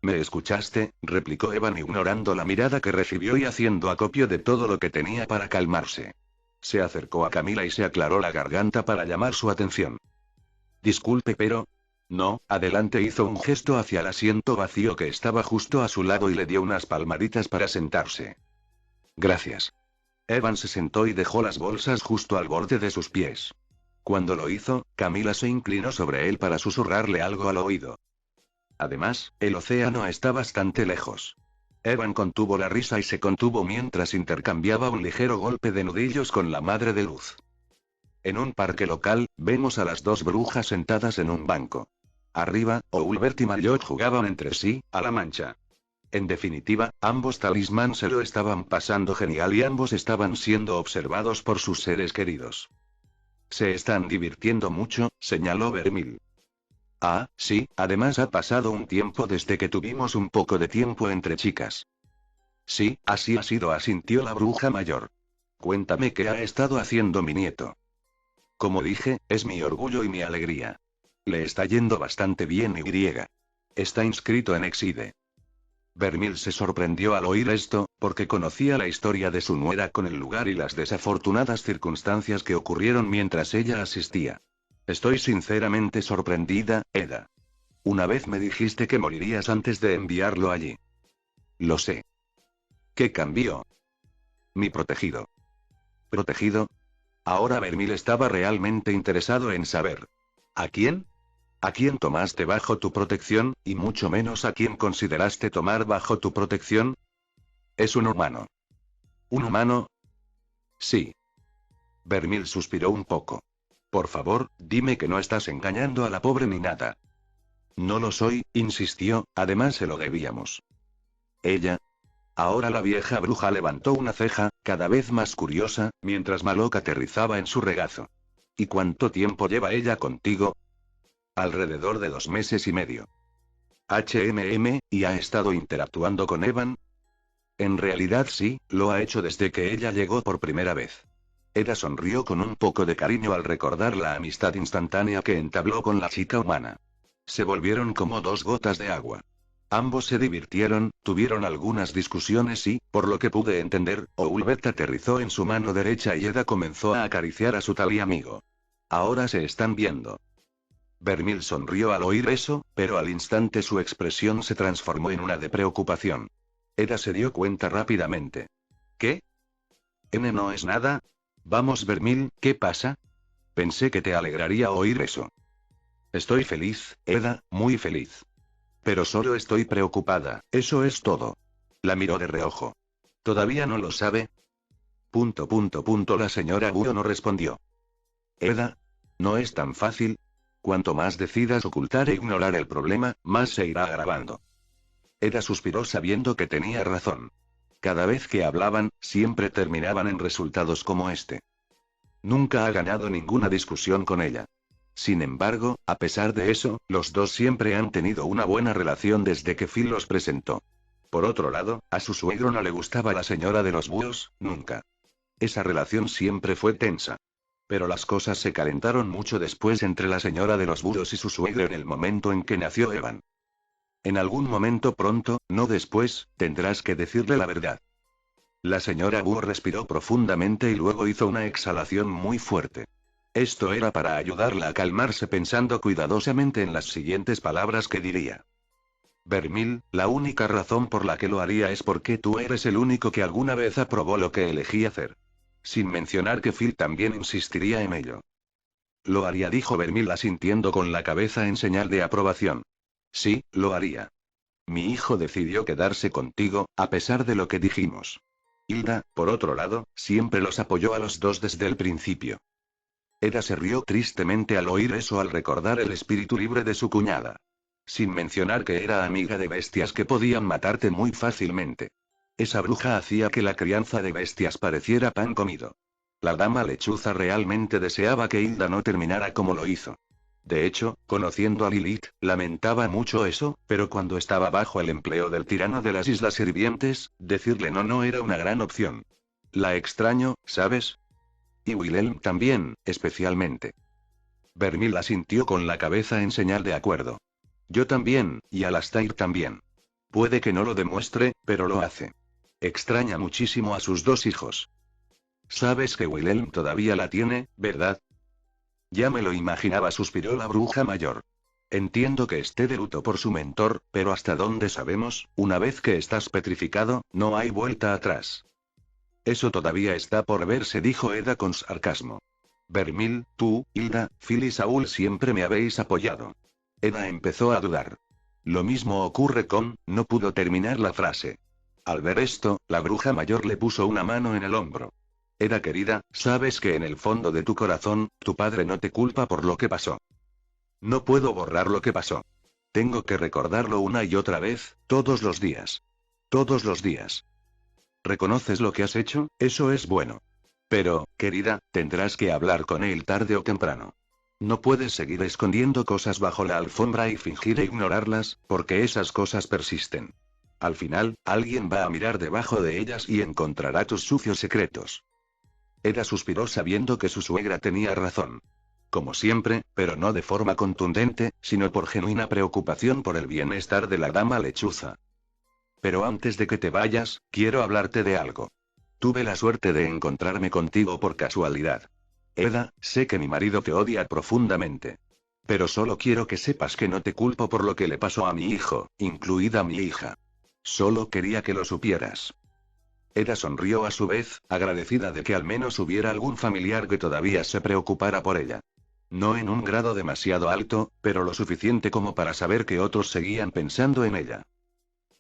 ¿Me escuchaste? Replicó Evan ignorando la mirada que recibió y haciendo acopio de todo lo que tenía para calmarse. Se acercó a Camila y se aclaró la garganta para llamar su atención. Disculpe, pero... No, adelante, hizo un gesto hacia el asiento vacío que estaba justo a su lado y le dio unas palmaditas para sentarse. Gracias. Evan se sentó y dejó las bolsas justo al borde de sus pies. Cuando lo hizo, Camila se inclinó sobre él para susurrarle algo al oído. Además, el océano está bastante lejos. Evan contuvo la risa y se contuvo mientras intercambiaba un ligero golpe de nudillos con la madre de Luz. En un parque local, vemos a las 2 brujas sentadas en un banco. Arriba, Oulbert y Maillot jugaban entre sí, a la mancha. En definitiva, ambos talismán se lo estaban pasando genial y ambos estaban siendo observados por sus seres queridos. Se están divirtiendo mucho, señaló Vermil. Ah, sí, además ha pasado un tiempo desde que tuvimos un poco de tiempo entre chicas. Sí, así ha sido, asintió la bruja mayor. Cuéntame qué ha estado haciendo mi nieto. Como dije, es mi orgullo y mi alegría. Le está yendo bastante bien y. Está inscrito en Exide. Vermil se sorprendió al oír esto, porque conocía la historia de su nuera con el lugar y las desafortunadas circunstancias que ocurrieron mientras ella asistía. Estoy sinceramente sorprendida, Eda. Una vez me dijiste que morirías antes de enviarlo allí. Lo sé. ¿Qué cambió? Mi protegido. ¿Protegido? Ahora Vermil estaba realmente interesado en saber. ¿A quién? ¿A quién tomaste bajo tu protección, y mucho menos a quién consideraste tomar bajo tu protección? Es un humano. ¿Un humano? Sí. Vermil suspiró un poco. Por favor, dime que no estás engañando a la pobre ni nada. No lo soy, insistió, además se lo debíamos. Ella. Ahora la vieja bruja levantó una ceja, cada vez más curiosa, mientras Malok aterrizaba en su regazo. ¿Y cuánto tiempo lleva ella contigo? Alrededor de 2 meses y medio. ¿Y ha estado interactuando con Evan? En realidad sí, lo ha hecho desde que ella llegó por primera vez. Eda sonrió con un poco de cariño al recordar la amistad instantánea que entabló con la chica humana. Se volvieron como dos gotas de agua. Ambos se divirtieron, tuvieron algunas discusiones y, por lo que pude entender, Oulbert aterrizó en su mano derecha y Eda comenzó a acariciar a su tal y amigo. Ahora se están viendo. Vermil sonrió al oír eso, pero al instante su expresión se transformó en una de preocupación. Eda se dio cuenta rápidamente. ¿Qué? No es nada. Vamos, Vermil, ¿qué pasa? Pensé que te alegraría oír eso. Estoy feliz, Eda, muy feliz. Pero solo estoy preocupada, eso es todo. La miró de reojo. ¿Todavía no lo sabe? La señora Búho no respondió. Eda, no es tan fácil. Cuanto más decidas ocultar e ignorar el problema, más se irá agravando. Eda suspiró sabiendo que tenía razón. Cada vez que hablaban, siempre terminaban en resultados como este. Nunca ha ganado ninguna discusión con ella. Sin embargo, a pesar de eso, los dos siempre han tenido una buena relación desde que Phil los presentó. Por otro lado, a su suegro no le gustaba la señora de los búhos, nunca. Esa relación siempre fue tensa. Pero las cosas se calentaron mucho después entre la señora de los búhos y su suegro en el momento en que nació Evan. En algún momento pronto, no después, tendrás que decirle la verdad. La señora Búho respiró profundamente y luego hizo una exhalación muy fuerte. Esto era para ayudarla a calmarse pensando cuidadosamente en las siguientes palabras que diría. Vermil, la única razón por la que lo haría es porque tú eres el único que alguna vez aprobó lo que elegí hacer. Sin mencionar que Phil también insistiría en ello. Lo haría, dijo Vermil asintiendo con la cabeza en señal de aprobación. Sí, lo haría. Mi hijo decidió quedarse contigo, a pesar de lo que dijimos. Hilda, por otro lado, siempre los apoyó a los dos desde el principio. Eda se rió tristemente al oír eso al recordar el espíritu libre de su cuñada. Sin mencionar que era amiga de bestias que podían matarte muy fácilmente. Esa bruja hacía que la crianza de bestias pareciera pan comido. La dama lechuza realmente deseaba que Hilda no terminara como lo hizo. De hecho, conociendo a Lilith, lamentaba mucho eso, pero cuando estaba bajo el empleo del tirano de las Islas Hirvientes, decirle no era una gran opción. La extraño, ¿sabes? Y Wilhelm también, especialmente. Vermil asintió con la cabeza en señal de acuerdo. Yo también, y Alastair también. Puede que no lo demuestre, pero lo hace. Extraña muchísimo a sus dos hijos. Sabes que Wilhelm todavía la tiene, ¿verdad? Ya me lo imaginaba, suspiró la bruja mayor. Entiendo que esté de luto por su mentor, pero hasta donde sabemos, una vez que estás petrificado, no hay vuelta atrás. Eso todavía está por verse, dijo Eda con sarcasmo. Vermil, tú, Hilda, Phil y Saúl siempre me habéis apoyado. Eda empezó a dudar. Lo mismo ocurre con, no pudo terminar la frase. Al ver esto, la bruja mayor le puso una mano en el hombro. Eda querida, sabes que en el fondo de tu corazón, tu padre no te culpa por lo que pasó. No puedo borrar lo que pasó. Tengo que recordarlo una y otra vez, todos los días. Todos los días. ¿Reconoces lo que has hecho? Eso es bueno. Pero, querida, tendrás que hablar con él tarde o temprano. No puedes seguir escondiendo cosas bajo la alfombra y fingir ignorarlas, porque esas cosas persisten. Al final, alguien va a mirar debajo de ellas y encontrará tus sucios secretos. Eda suspiró sabiendo que su suegra tenía razón. Como siempre, pero no de forma contundente, sino por genuina preocupación por el bienestar de la dama lechuza. Pero antes de que te vayas, quiero hablarte de algo. Tuve la suerte de encontrarme contigo por casualidad. Eda, sé que mi marido te odia profundamente. Pero solo quiero que sepas que no te culpo por lo que le pasó a mi hijo, incluida mi hija. Solo quería que lo supieras. Eda sonrió a su vez, agradecida de que al menos hubiera algún familiar que todavía se preocupara por ella. No en un grado demasiado alto, pero lo suficiente como para saber que otros seguían pensando en ella.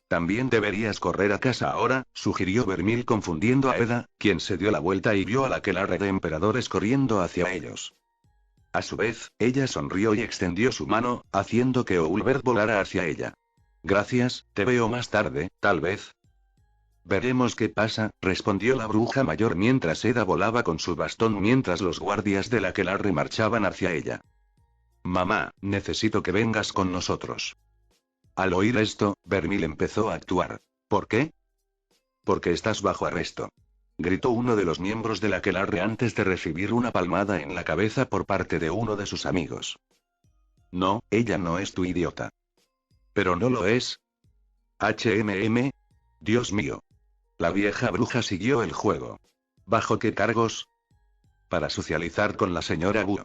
También deberías correr a casa ahora, sugirió Vermil confundiendo a Eda, quien se dio la vuelta y vio a la aquelarre de emperadores corriendo hacia ellos. A su vez, ella sonrió y extendió su mano, haciendo que Oulbert volara hacia ella. Gracias, te veo más tarde, tal vez. Veremos qué pasa, respondió la bruja mayor mientras Eda volaba con su bastón mientras los guardias del aquelarre marchaban hacia ella. Mamá, necesito que vengas con nosotros. Al oír esto, Vermil empezó a actuar. ¿Por qué? Porque estás bajo arresto. Gritó uno de los miembros del aquelarre antes de recibir una palmada en la cabeza por parte de uno de sus amigos. No, ella no es tu idiota. Pero no lo es. Dios mío. La vieja bruja siguió el juego. ¿Bajo qué cargos? Para socializar con la señora Wu.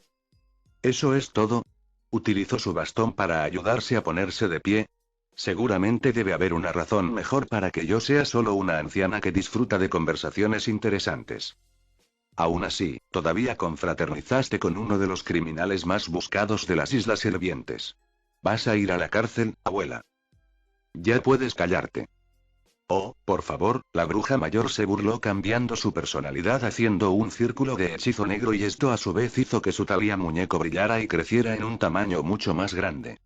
¿Eso es todo? ¿Utilizó su bastón para ayudarse a ponerse de pie? Seguramente debe haber una razón mejor para que yo sea solo una anciana que disfruta de conversaciones interesantes. Aún así, todavía confraternizaste con uno de los criminales más buscados de las Islas Hirvientes. Vas a ir a la cárcel, abuela. Ya puedes callarte. Oh, por favor, la bruja mayor se burló cambiando su personalidad haciendo un círculo de hechizo negro y esto a su vez hizo que su talia muñeco brillara y creciera en un tamaño mucho más grande.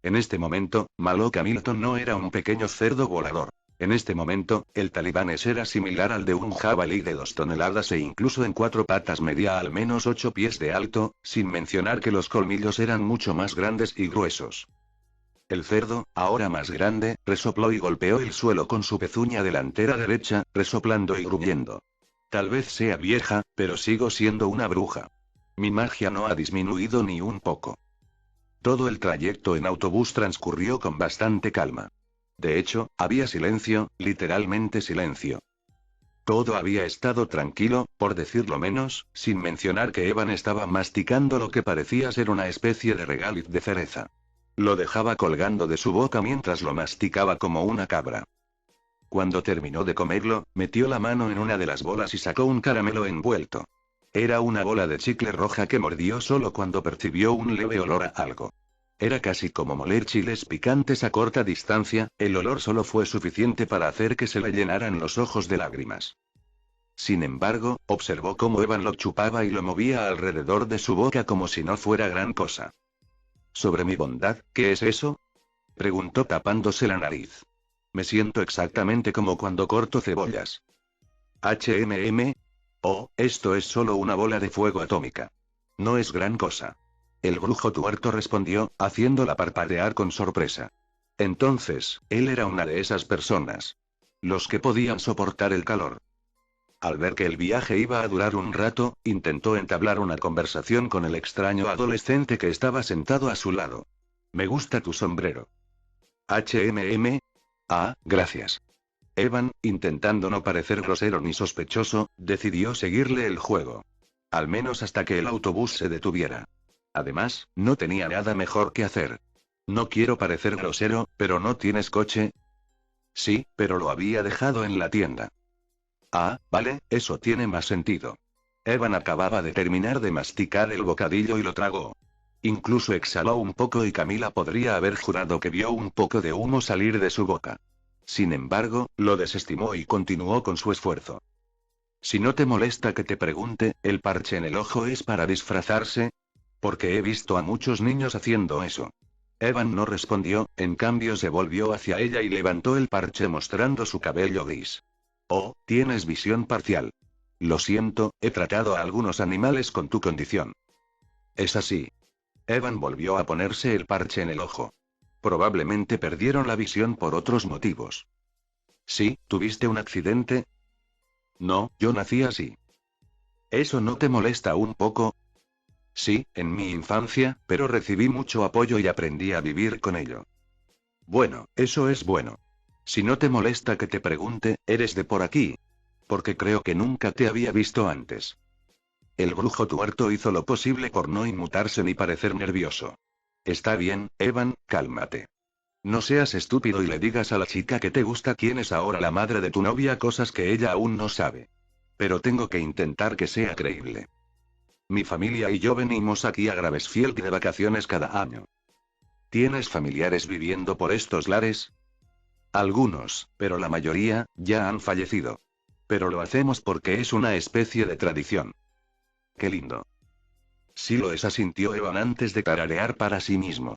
En este momento, Malok Hamilton no era un pequeño cerdo volador. En este momento, el talibanes era similar al de un jabalí de 2 toneladas e incluso en 4 patas medía al menos 8 pies de alto, sin mencionar que los colmillos eran mucho más grandes y gruesos. El cerdo, ahora más grande, resopló y golpeó el suelo con su pezuña delantera derecha, resoplando y gruñendo. Tal vez sea vieja, pero sigo siendo una bruja. Mi magia no ha disminuido ni un poco. Todo el trayecto en autobús transcurrió con bastante calma. De hecho, había silencio, literalmente silencio. Todo había estado tranquilo, por decirlo menos, sin mencionar que Evan estaba masticando lo que parecía ser una especie de regaliz de cereza. Lo dejaba colgando de su boca mientras lo masticaba como una cabra. Cuando terminó de comerlo, metió la mano en una de las bolas y sacó un caramelo envuelto. Era una bola de chicle roja que mordió solo cuando percibió un leve olor a algo. Era casi como moler chiles picantes a corta distancia, el olor solo fue suficiente para hacer que se le llenaran los ojos de lágrimas. Sin embargo, observó cómo Evan lo chupaba y lo movía alrededor de su boca como si no fuera gran cosa. ¿Sobre mi bondad, qué es eso? Preguntó tapándose la nariz. Me siento exactamente como cuando corto cebollas. Oh, esto es solo una bola de fuego atómica. No es gran cosa. El brujo tuerto respondió, haciéndola parpadear con sorpresa. Entonces, él era una de esas personas. Los que podían soportar el calor. Al ver que el viaje iba a durar un rato, intentó entablar una conversación con el extraño adolescente que estaba sentado a su lado. Me gusta tu sombrero. Ah, gracias. Evan, intentando no parecer grosero ni sospechoso, decidió seguirle el juego. Al menos hasta que el autobús se detuviera. Además, no tenía nada mejor que hacer. No quiero parecer grosero, pero ¿no tienes coche? Sí, pero lo había dejado en la tienda. Ah, vale, eso tiene más sentido. Evan acababa de terminar de masticar el bocadillo y lo tragó. Incluso exhaló un poco y Camila podría haber jurado que vio un poco de humo salir de su boca. Sin embargo, lo desestimó y continuó con su esfuerzo. Si no te molesta que te pregunte, ¿el parche en el ojo es para disfrazarse? Porque he visto a muchos niños haciendo eso. Evan no respondió, en cambio se volvió hacia ella y levantó el parche mostrando su cabello gris. Oh, tienes visión parcial. Lo siento, he tratado a algunos animales con tu condición. Es así. Evan volvió a ponerse el parche en el ojo. Probablemente perdieron la visión por otros motivos. ¿Sí, tuviste un accidente? No, yo nací así. ¿Eso no te molesta un poco? Sí, en mi infancia, pero recibí mucho apoyo y aprendí a vivir con ello. Bueno, eso es bueno. Si no te molesta que te pregunte, ¿eres de por aquí? Porque creo que nunca te había visto antes. El brujo tuerto hizo lo posible por no inmutarse ni parecer nervioso. Está bien, Evan, cálmate. No seas estúpido y le digas a la chica que te gusta quién es ahora la madre de tu novia, cosas que ella aún no sabe. Pero tengo que intentar que sea creíble. Mi familia y yo venimos aquí a Gravesfield de vacaciones cada año. ¿Tienes familiares viviendo por estos lares? Algunos, pero la mayoría, ya han fallecido. Pero lo hacemos porque es una especie de tradición. Qué lindo. Sí lo es, asintió Evan antes de tararear para sí mismo.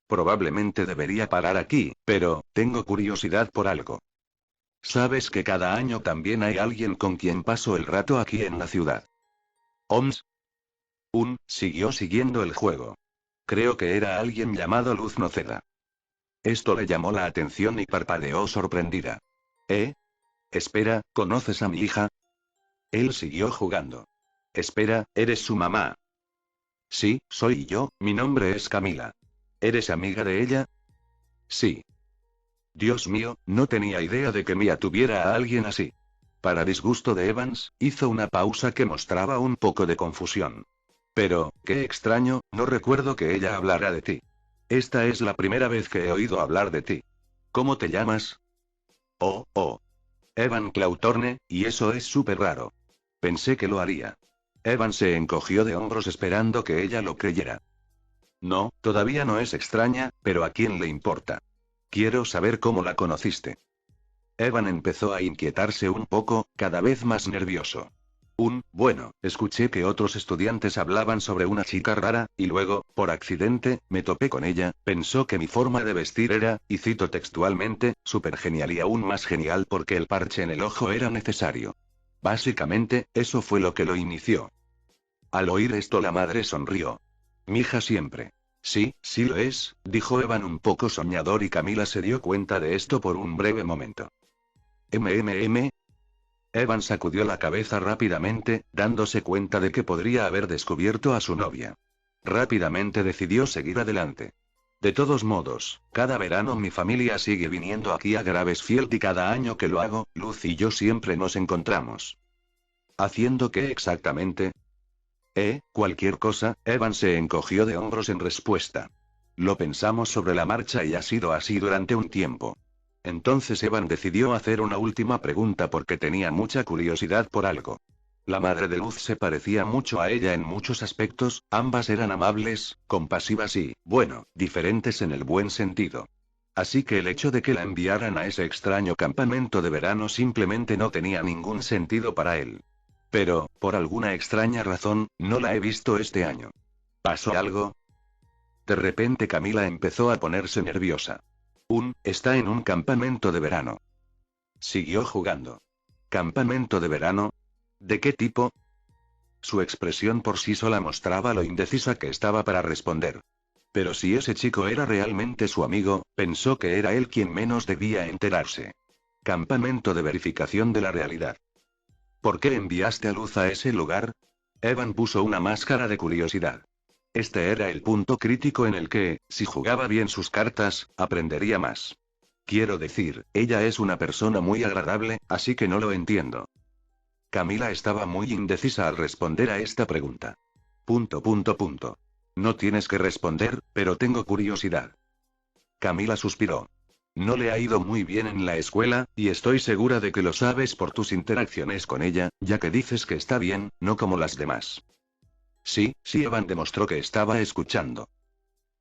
Probablemente debería parar aquí, pero, tengo curiosidad por algo. ¿Sabes que cada año también hay alguien con quien paso el rato aquí en la ciudad? ¿Oms? Siguió siguiendo el juego. Creo que era alguien llamado Luz Noceda. Esto le llamó la atención y parpadeó sorprendida. ¿Eh? Espera, ¿conoces a mi hija? Él siguió jugando. Espera, ¿eres su mamá? Sí, soy yo, mi nombre es Camila. ¿Eres amiga de ella? Sí. Dios mío, no tenía idea de que Mia tuviera a alguien así. Para disgusto de Evans, hizo una pausa que mostraba un poco de confusión. Pero, qué extraño, no recuerdo que ella hablara de ti. Esta es la primera vez que he oído hablar de ti. ¿Cómo te llamas? Oh. Evan Clautorne, y eso es súper raro. Pensé que lo haría. Evan se encogió de hombros esperando que ella lo creyera. No, todavía no es extraña, pero ¿a quién le importa? Quiero saber cómo la conociste. Evan empezó a inquietarse un poco, cada vez más nervioso. Bueno, escuché que otros estudiantes hablaban sobre una chica rara, y luego, por accidente, me topé con ella, pensó que mi forma de vestir era, y cito textualmente, súper genial y aún más genial porque el parche en el ojo era necesario. Básicamente, eso fue lo que lo inició. Al oír esto la madre sonrió. Mija siempre. Sí, sí lo es, dijo Evan un poco soñador y Camila se dio cuenta de esto por un breve momento. Evan sacudió la cabeza rápidamente, dándose cuenta de que podría haber descubierto a su novia. Rápidamente decidió seguir adelante. De todos modos, cada verano mi familia sigue viniendo aquí a Gravesfield y cada año que lo hago, Luz y yo siempre nos encontramos. ¿Haciendo qué exactamente? Cualquier cosa, Evan se encogió de hombros en respuesta. Lo pensamos sobre la marcha y ha sido así durante un tiempo. Entonces Evan decidió hacer una última pregunta porque tenía mucha curiosidad por algo. La madre de Luz se parecía mucho a ella en muchos aspectos, ambas eran amables, compasivas y, bueno, diferentes en el buen sentido. Así que el hecho de que la enviaran a ese extraño campamento de verano simplemente no tenía ningún sentido para él. Pero, por alguna extraña razón, no la he visto este año. ¿Pasó algo? De repente Camila empezó a ponerse nerviosa. Está en un campamento de verano. Siguió jugando. ¿Campamento de verano? ¿De qué tipo? Su expresión por sí sola mostraba lo indecisa que estaba para responder. Pero si ese chico era realmente su amigo, pensó que era él quien menos debía enterarse. Campamento de verificación de la realidad. ¿Por qué enviaste a Luz a ese lugar? Evan puso una máscara de curiosidad. Este era el punto crítico en el que, si jugaba bien sus cartas, aprendería más. Quiero decir, ella es una persona muy agradable, así que no lo entiendo. Camila estaba muy indecisa al responder a esta pregunta. No tienes que responder, pero tengo curiosidad. Camila suspiró. No le ha ido muy bien en la escuela, y estoy segura de que lo sabes por tus interacciones con ella, ya que dices que está bien, no como las demás. Sí, Evan demostró que estaba escuchando.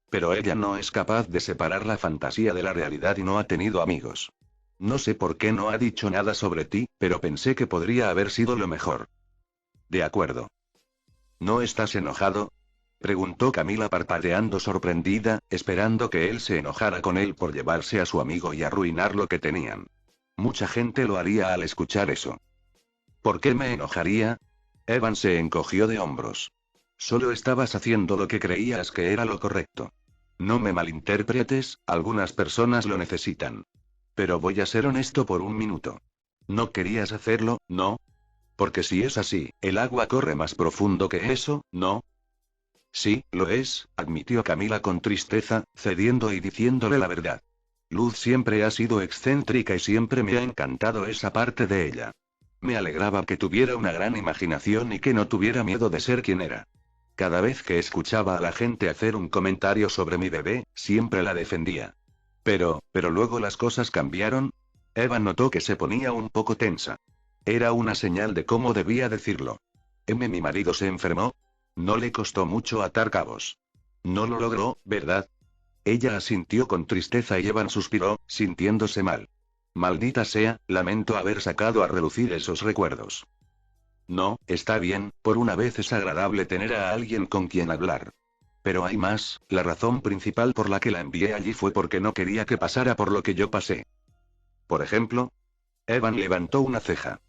Pero ella no es capaz de separar la fantasía de la realidad y no ha tenido amigos. No sé por qué no ha dicho nada sobre ti, pero pensé que podría haber sido lo mejor. De acuerdo. ¿No estás enojado? Preguntó Camila parpadeando sorprendida, esperando que él se enojara con él por llevarse a su amigo y arruinar lo que tenían. Mucha gente lo haría al escuchar eso. ¿Por qué me enojaría? Evan se encogió de hombros. Solo estabas haciendo lo que creías que era lo correcto. No me malinterpretes, algunas personas lo necesitan. Pero voy a ser honesto por un minuto. ¿No querías hacerlo, no? Porque si es así, el agua corre más profundo que eso, ¿no? Sí, lo es, admitió Camila con tristeza, cediendo y diciéndole la verdad. Luz siempre ha sido excéntrica y siempre me ha encantado esa parte de ella. Me alegraba que tuviera una gran imaginación y que no tuviera miedo de ser quien era. Cada vez que escuchaba a la gente hacer un comentario sobre mi bebé, siempre la defendía. Pero luego las cosas cambiaron. Eva notó que se ponía un poco tensa. Era una señal de cómo debía decirlo. Mi marido se enfermó. No le costó mucho atar cabos. No lo logró, ¿verdad? Ella asintió con tristeza y Evan suspiró, sintiéndose mal. Maldita sea, lamento haber sacado a relucir esos recuerdos. No, está bien, por una vez es agradable tener a alguien con quien hablar. Pero hay más, la razón principal por la que la envié allí fue porque no quería que pasara por lo que yo pasé. Por ejemplo, Evan levantó una ceja.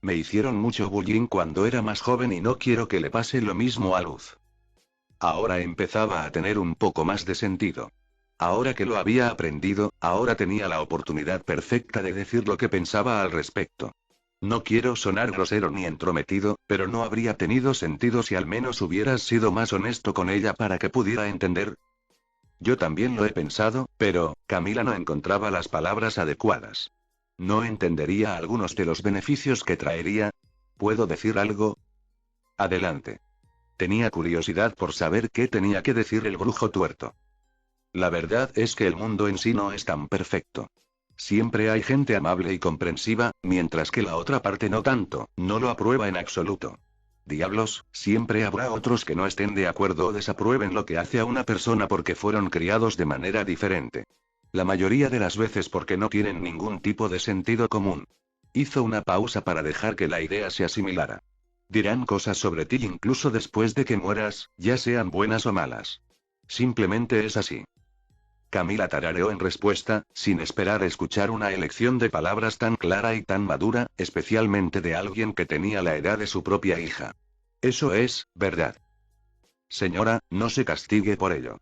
Me hicieron mucho bullying cuando era más joven y no quiero que le pase lo mismo a Luz. Ahora empezaba a tener un poco más de sentido. Ahora que lo había aprendido, ahora tenía la oportunidad perfecta de decir lo que pensaba al respecto. No quiero sonar grosero ni entrometido, pero no habría tenido sentido si al menos hubieras sido más honesto con ella para que pudiera entender. Yo también lo he pensado, pero, Camila no encontraba las palabras adecuadas. No entendería algunos de los beneficios que traería. ¿Puedo decir algo? Adelante. Tenía curiosidad por saber qué tenía que decir el brujo tuerto. La verdad es que el mundo en sí no es tan perfecto. Siempre hay gente amable y comprensiva, mientras que la otra parte no tanto, no lo aprueba en absoluto. Diablos, siempre habrá otros que no estén de acuerdo o desaprueben lo que hace a una persona porque fueron criados de manera diferente. La mayoría de las veces porque no tienen ningún tipo de sentido común. Hizo una pausa para dejar que la idea se asimilara. Dirán cosas sobre ti incluso después de que mueras, ya sean buenas o malas. Simplemente es así. Camila tarareó en respuesta, sin esperar escuchar una elección de palabras tan clara y tan madura, especialmente de alguien que tenía la edad de su propia hija. Eso es, verdad. Señora, no se castigue por ello.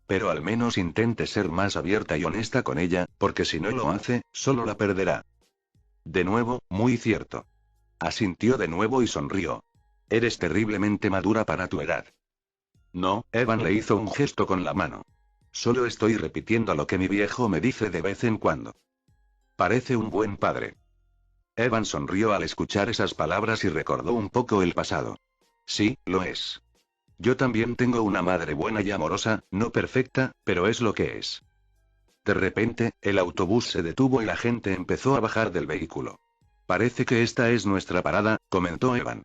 Pero al menos intente ser más abierta y honesta con ella, porque si no lo hace, solo la perderá. De nuevo, muy cierto. Asintió de nuevo y sonrió. Eres terriblemente madura para tu edad. No, Evan le hizo un gesto con la mano. Solo estoy repitiendo lo que mi viejo me dice de vez en cuando. Parece un buen padre. Evan sonrió al escuchar esas palabras y recordó un poco el pasado. Sí, lo es. Yo también tengo una madre buena y amorosa, no perfecta, pero es lo que es. De repente, el autobús se detuvo y la gente empezó a bajar del vehículo. Parece que esta es nuestra parada, comentó Evan.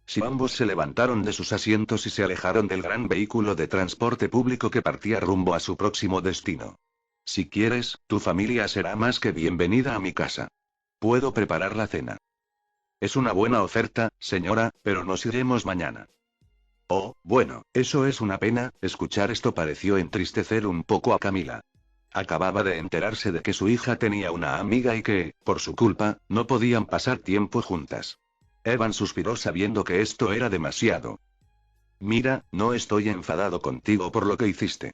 Si ambos se levantaron de sus asientos y se alejaron del gran vehículo de transporte público que partía rumbo a su próximo destino. Si quieres, tu familia será más que bienvenida a mi casa. Puedo preparar la cena. Es una buena oferta, señora, pero nos iremos mañana. Oh, bueno, eso es una pena. Escuchar esto pareció entristecer un poco a Camila. Acababa de enterarse de que su hija tenía una amiga y que, por su culpa, no podían pasar tiempo juntas. Evan suspiró sabiendo que esto era demasiado. Mira, no estoy enfadado contigo por lo que hiciste.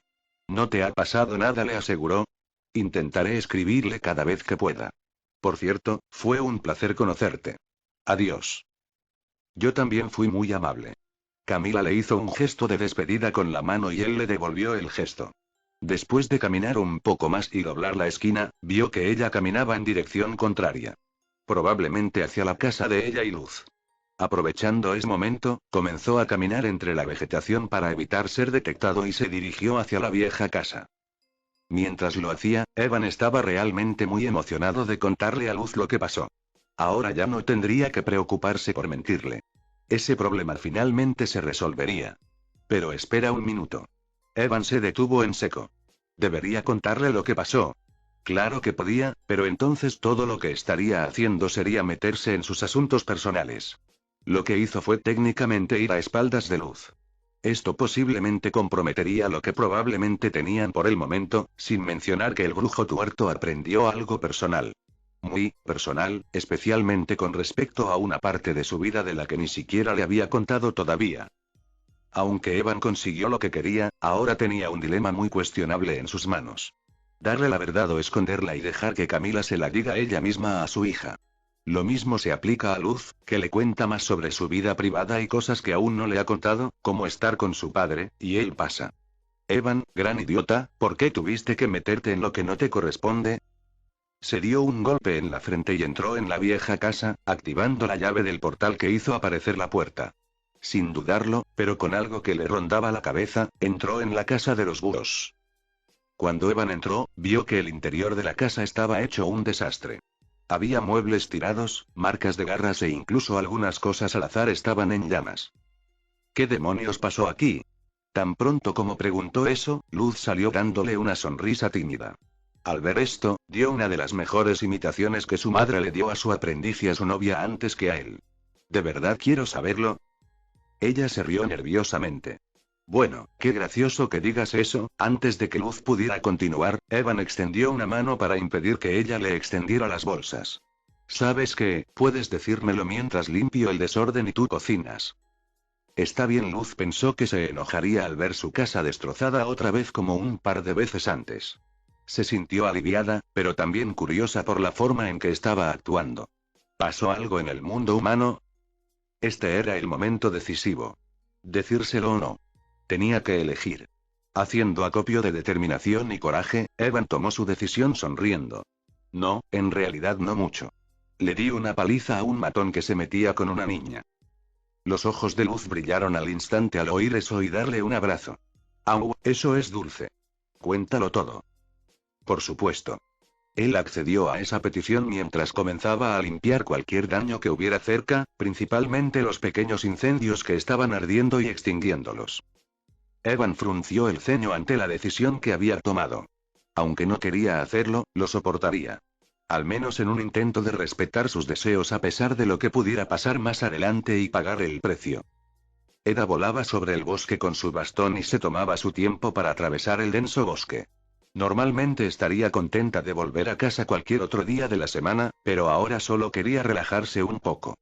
No te ha pasado nada, le aseguró. Intentaré escribirle cada vez que pueda. Por cierto, fue un placer conocerte. Adiós. Yo también fui muy amable. Camila le hizo un gesto de despedida con la mano y él le devolvió el gesto. Después de caminar un poco más y doblar la esquina, vio que ella caminaba en dirección contraria. Probablemente hacia la casa de ella y Luz. Aprovechando ese momento, comenzó a caminar entre la vegetación para evitar ser detectado y se dirigió hacia la vieja casa. Mientras lo hacía, Evan estaba realmente muy emocionado de contarle a Luz lo que pasó. Ahora ya no tendría que preocuparse por mentirle. Ese problema finalmente se resolvería. Pero espera un minuto. Evan se detuvo en seco. ¿Debería contarle lo que pasó? Claro que podía, pero entonces todo lo que estaría haciendo sería meterse en sus asuntos personales. Lo que hizo fue técnicamente ir a espaldas de Luz. Esto posiblemente comprometería lo que probablemente tenían por el momento, sin mencionar que el brujo tuerto aprendió algo personal. Muy personal, especialmente con respecto a una parte de su vida de la que ni siquiera le había contado todavía. Aunque Evan consiguió lo que quería, ahora tenía un dilema muy cuestionable en sus manos. Darle la verdad o esconderla y dejar que Camila se la diga ella misma a su hija. Lo mismo se aplica a Luz, que le cuenta más sobre su vida privada y cosas que aún no le ha contado, como estar con su padre, y él pasa. Evan, gran idiota, ¿por qué tuviste que meterte en lo que no te corresponde? Se dio un golpe en la frente y entró en la vieja casa, activando la llave del portal que hizo aparecer la puerta. Sin dudarlo, pero con algo que le rondaba la cabeza, entró en la casa de los búhos. Cuando Evan entró, vio que el interior de la casa estaba hecho un desastre. Había muebles tirados, marcas de garras e incluso algunas cosas al azar estaban en llamas. ¿Qué demonios pasó aquí? Tan pronto como preguntó eso, Luz salió dándole una sonrisa tímida. Al ver esto, dio una de las mejores imitaciones que su madre le dio a su aprendiz y a su novia antes que a él. ¿De verdad quiero saberlo? Ella se rió nerviosamente. Bueno, qué gracioso que digas eso. Antes de que Luz pudiera continuar, Evan extendió una mano para impedir que ella le extendiera las bolsas. ¿Sabes qué? Puedes decírmelo mientras limpio el desorden y tú cocinas. Está bien, Luz pensó que se enojaría al ver su casa destrozada otra vez como un par de veces antes. Se sintió aliviada, pero también curiosa por la forma en que estaba actuando. ¿Pasó algo en el mundo humano? Este era el momento decisivo. Decírselo o no. Tenía que elegir. Haciendo acopio de determinación y coraje, Evan tomó su decisión sonriendo. No, en realidad no mucho. Le di una paliza a un matón que se metía con una niña. Los ojos de Luz brillaron al instante al oír eso y darle un abrazo. ¡Au! Eso es dulce. Cuéntalo todo. Por supuesto. Él accedió a esa petición mientras comenzaba a limpiar cualquier daño que hubiera cerca, principalmente los pequeños incendios que estaban ardiendo y extinguiéndolos. Evan frunció el ceño ante la decisión que había tomado. Aunque no quería hacerlo, lo soportaría. Al menos en un intento de respetar sus deseos a pesar de lo que pudiera pasar más adelante y pagar el precio. Eda volaba sobre el bosque con su bastón y se tomaba su tiempo para atravesar el denso bosque. Normalmente estaría contenta de volver a casa cualquier otro día de la semana, pero ahora solo quería relajarse un poco.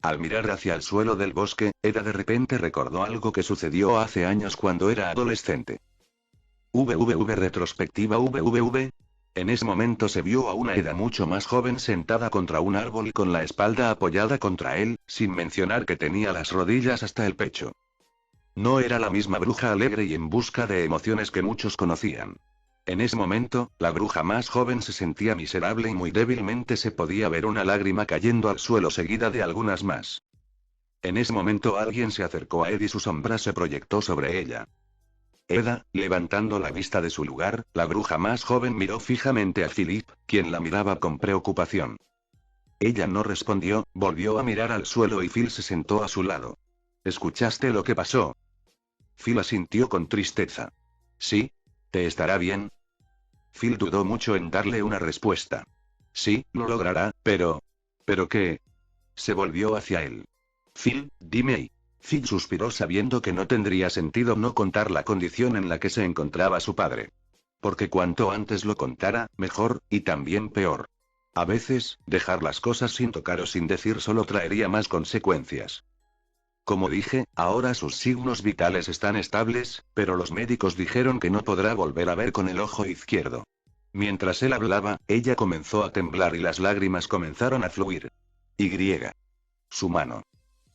Al mirar hacia el suelo del bosque, Eda de repente recordó algo que sucedió hace años cuando era adolescente. Retrospectiva. En ese momento se vio a una Eda mucho más joven sentada contra un árbol y con la espalda apoyada contra él, sin mencionar que tenía las rodillas hasta el pecho. No era la misma bruja alegre y en busca de emociones que muchos conocían. En ese momento, la bruja más joven se sentía miserable y muy débilmente se podía ver una lágrima cayendo al suelo seguida de algunas más. En ese momento alguien se acercó a Ed y su sombra se proyectó sobre ella. Eda, levantando la vista de su lugar, la bruja más joven miró fijamente a Philip, quien la miraba con preocupación. Ella no respondió, volvió a mirar al suelo y Phil se sentó a su lado. ¿Escuchaste lo que pasó? Phil asintió con tristeza. Sí. ¿Te estará bien? Phil dudó mucho en darle una respuesta. Sí, lo logrará, pero... ¿Pero qué? Se volvió hacia él. Phil, dime. Phil suspiró sabiendo que no tendría sentido no contar la condición en la que se encontraba su padre. Porque cuanto antes lo contara, mejor, y también peor. A veces, dejar las cosas sin tocar o sin decir solo traería más consecuencias. Como dije, ahora sus signos vitales están estables, pero los médicos dijeron que no podrá volver a ver con el ojo izquierdo. Mientras él hablaba, ella comenzó a temblar y las lágrimas comenzaron a fluir. Su mano.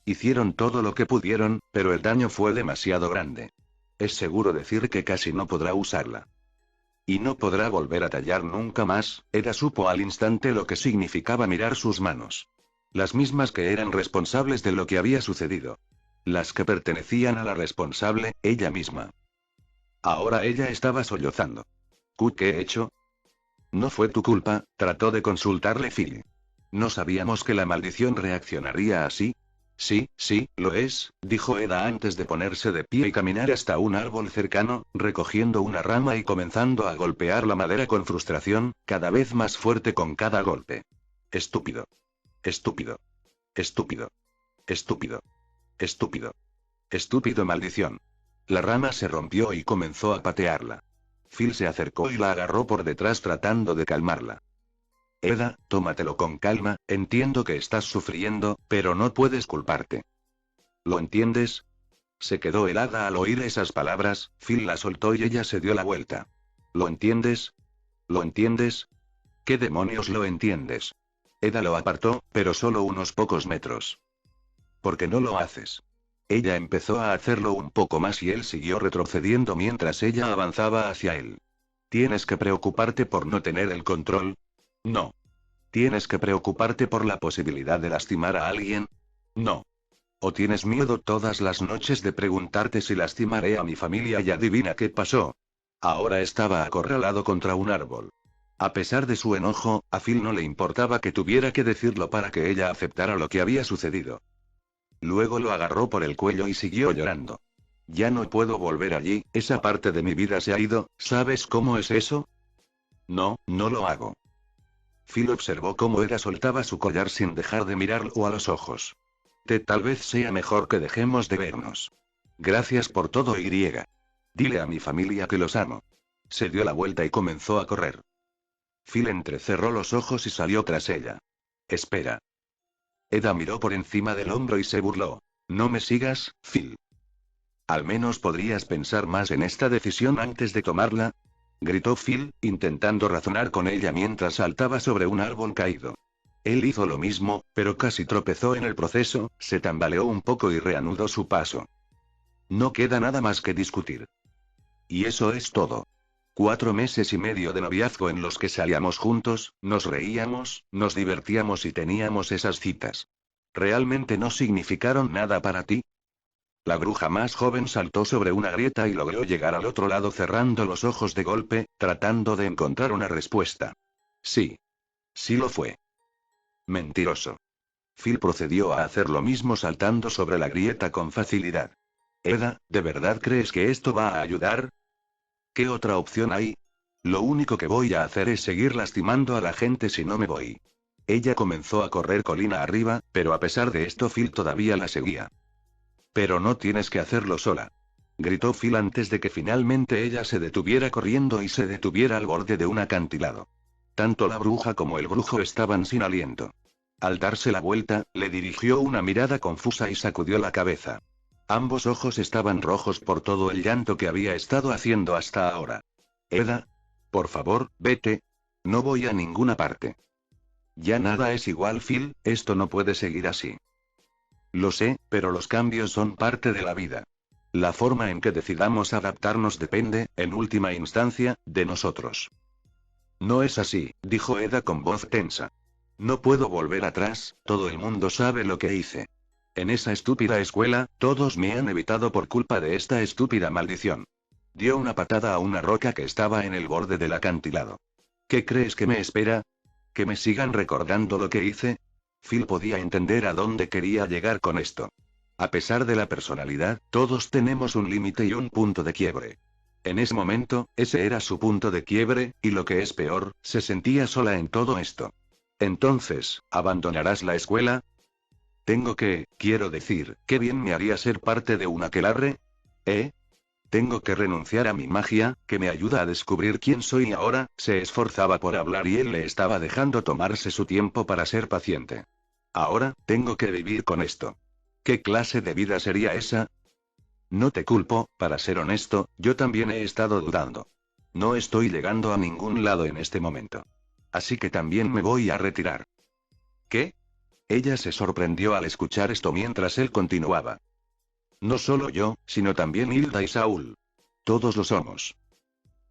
Hicieron todo lo que pudieron, pero el daño fue demasiado grande. Es seguro decir que casi no podrá usarla. Y no podrá volver a tallar nunca más. Eda supo al instante lo que significaba mirar sus manos. Las mismas que eran responsables de lo que había sucedido. Las que pertenecían a la responsable, ella misma. Ahora ella estaba sollozando. ¿Qué he hecho? No fue tu culpa, trató de consultarle Phil. ¿No sabíamos que la maldición reaccionaría así? Sí, lo es, dijo Eda antes de ponerse de pie y caminar hasta un árbol cercano, recogiendo una rama y comenzando a golpear la madera con frustración, cada vez más fuerte con cada golpe. Estúpido. Estúpido. Estúpido. Estúpido. Estúpido. Estúpido, maldición. La rama se rompió y comenzó a patearla. Phil se acercó y la agarró por detrás tratando de calmarla. Eda, tómatelo con calma, entiendo que estás sufriendo, pero no puedes culparte. ¿Lo entiendes? Se quedó helada al oír esas palabras, Phil la soltó y ella se dio la vuelta. ¿Lo entiendes? ¿Lo entiendes? ¿Qué demonios lo entiendes? Eda lo apartó, pero solo unos pocos metros. ¿Por qué no lo haces? Ella empezó a hacerlo un poco más y él siguió retrocediendo mientras ella avanzaba hacia él. ¿Tienes que preocuparte por no tener el control? No. ¿Tienes que preocuparte por la posibilidad de lastimar a alguien? No. ¿O tienes miedo todas las noches de preguntarte si lastimaré a mi familia y adivina qué pasó? Ahora estaba acorralado contra un árbol. A pesar de su enojo, a Phil no le importaba que tuviera que decirlo para que ella aceptara lo que había sucedido. Luego lo agarró por el cuello y siguió llorando. Ya no puedo volver allí, esa parte de mi vida se ha ido, ¿sabes cómo es eso? No, no lo hago. Phil observó cómo Eda soltaba su collar sin dejar de mirarlo a los ojos. Tal vez sea mejor que dejemos de vernos. Gracias por todo, Dile a mi familia que los amo. Se dio la vuelta y comenzó a correr. Phil entrecerró los ojos y salió tras ella. Espera. Eda miró por encima del hombro y se burló. No me sigas, Phil. Al menos podrías pensar más en esta decisión antes de tomarla, gritó Phil, intentando razonar con ella mientras saltaba sobre un árbol caído. Él hizo lo mismo, pero casi tropezó en el proceso, se tambaleó un poco y reanudó su paso. No queda nada más que discutir. Y eso es todo. 4 meses y medio de noviazgo en los que salíamos juntos, nos reíamos, nos divertíamos y teníamos esas citas. ¿Realmente no significaron nada para ti? La bruja más joven saltó sobre una grieta y logró llegar al otro lado cerrando los ojos de golpe, tratando de encontrar una respuesta. Sí. Sí lo fue. Mentiroso. Phil procedió a hacer lo mismo saltando sobre la grieta con facilidad. Eda, ¿de verdad crees que esto va a ayudar? ¿Qué otra opción hay? Lo único que voy a hacer es seguir lastimando a la gente si no me voy. Ella comenzó a correr colina arriba, pero a pesar de esto Phil todavía la seguía. Pero no tienes que hacerlo sola. Gritó Phil antes de que finalmente ella se detuviera corriendo y se detuviera al borde de un acantilado. Tanto la bruja como el brujo estaban sin aliento. Al darse la vuelta, le dirigió una mirada confusa y sacudió la cabeza. Ambos ojos estaban rojos por todo el llanto que había estado haciendo hasta ahora. Eda. Por favor, vete. No voy a ninguna parte. Ya nada es igual, Phil, esto no puede seguir así. Lo sé, pero los cambios son parte de la vida. La forma en que decidamos adaptarnos depende, en última instancia, de nosotros. No es así, dijo Eda con voz tensa. No puedo volver atrás, todo el mundo sabe lo que hice. En esa estúpida escuela, todos me han evitado por culpa de esta estúpida maldición. Dio una patada a una roca que estaba en el borde del acantilado. ¿Qué crees que me espera? ¿Que me sigan recordando lo que hice? Phil podía entender a dónde quería llegar con esto. A pesar de la personalidad, todos tenemos un límite y un punto de quiebre. En ese momento, ese era su punto de quiebre, y lo que es peor, se sentía sola en todo esto. Entonces, ¿abandonarás la escuela? Quiero decir, qué bien me haría ser parte de un aquelarre. ¿Eh? Tengo que renunciar a mi magia, que me ayuda a descubrir quién soy y ahora, se esforzaba por hablar y él le estaba dejando tomarse su tiempo para ser paciente. Ahora, tengo que vivir con esto. ¿Qué clase de vida sería esa? No te culpo, para ser honesto, yo también he estado dudando. No estoy llegando a ningún lado en este momento. Así que también me voy a retirar. ¿Qué? Ella se sorprendió al escuchar esto mientras él continuaba. No solo yo, sino también Hilda y Saúl. Todos lo somos.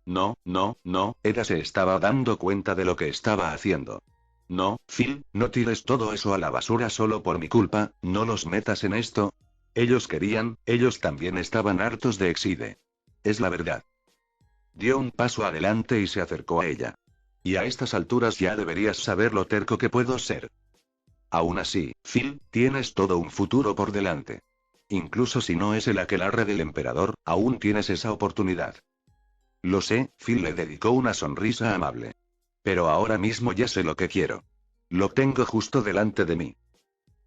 No, no, no, Eda se estaba dando cuenta de lo que estaba haciendo. No, Phil, no tires todo eso a la basura solo por mi culpa, no los metas en esto. Ellos también estaban hartos de Exide. Es la verdad. Dio un paso adelante y se acercó a ella. Y a estas alturas ya deberías saber lo terco que puedo ser. Aún así, Phil, tienes todo un futuro por delante. Incluso si no es el aquelarre del emperador, aún tienes esa oportunidad. Lo sé, Phil le dedicó una sonrisa amable. Pero ahora mismo ya sé lo que quiero. Lo tengo justo delante de mí.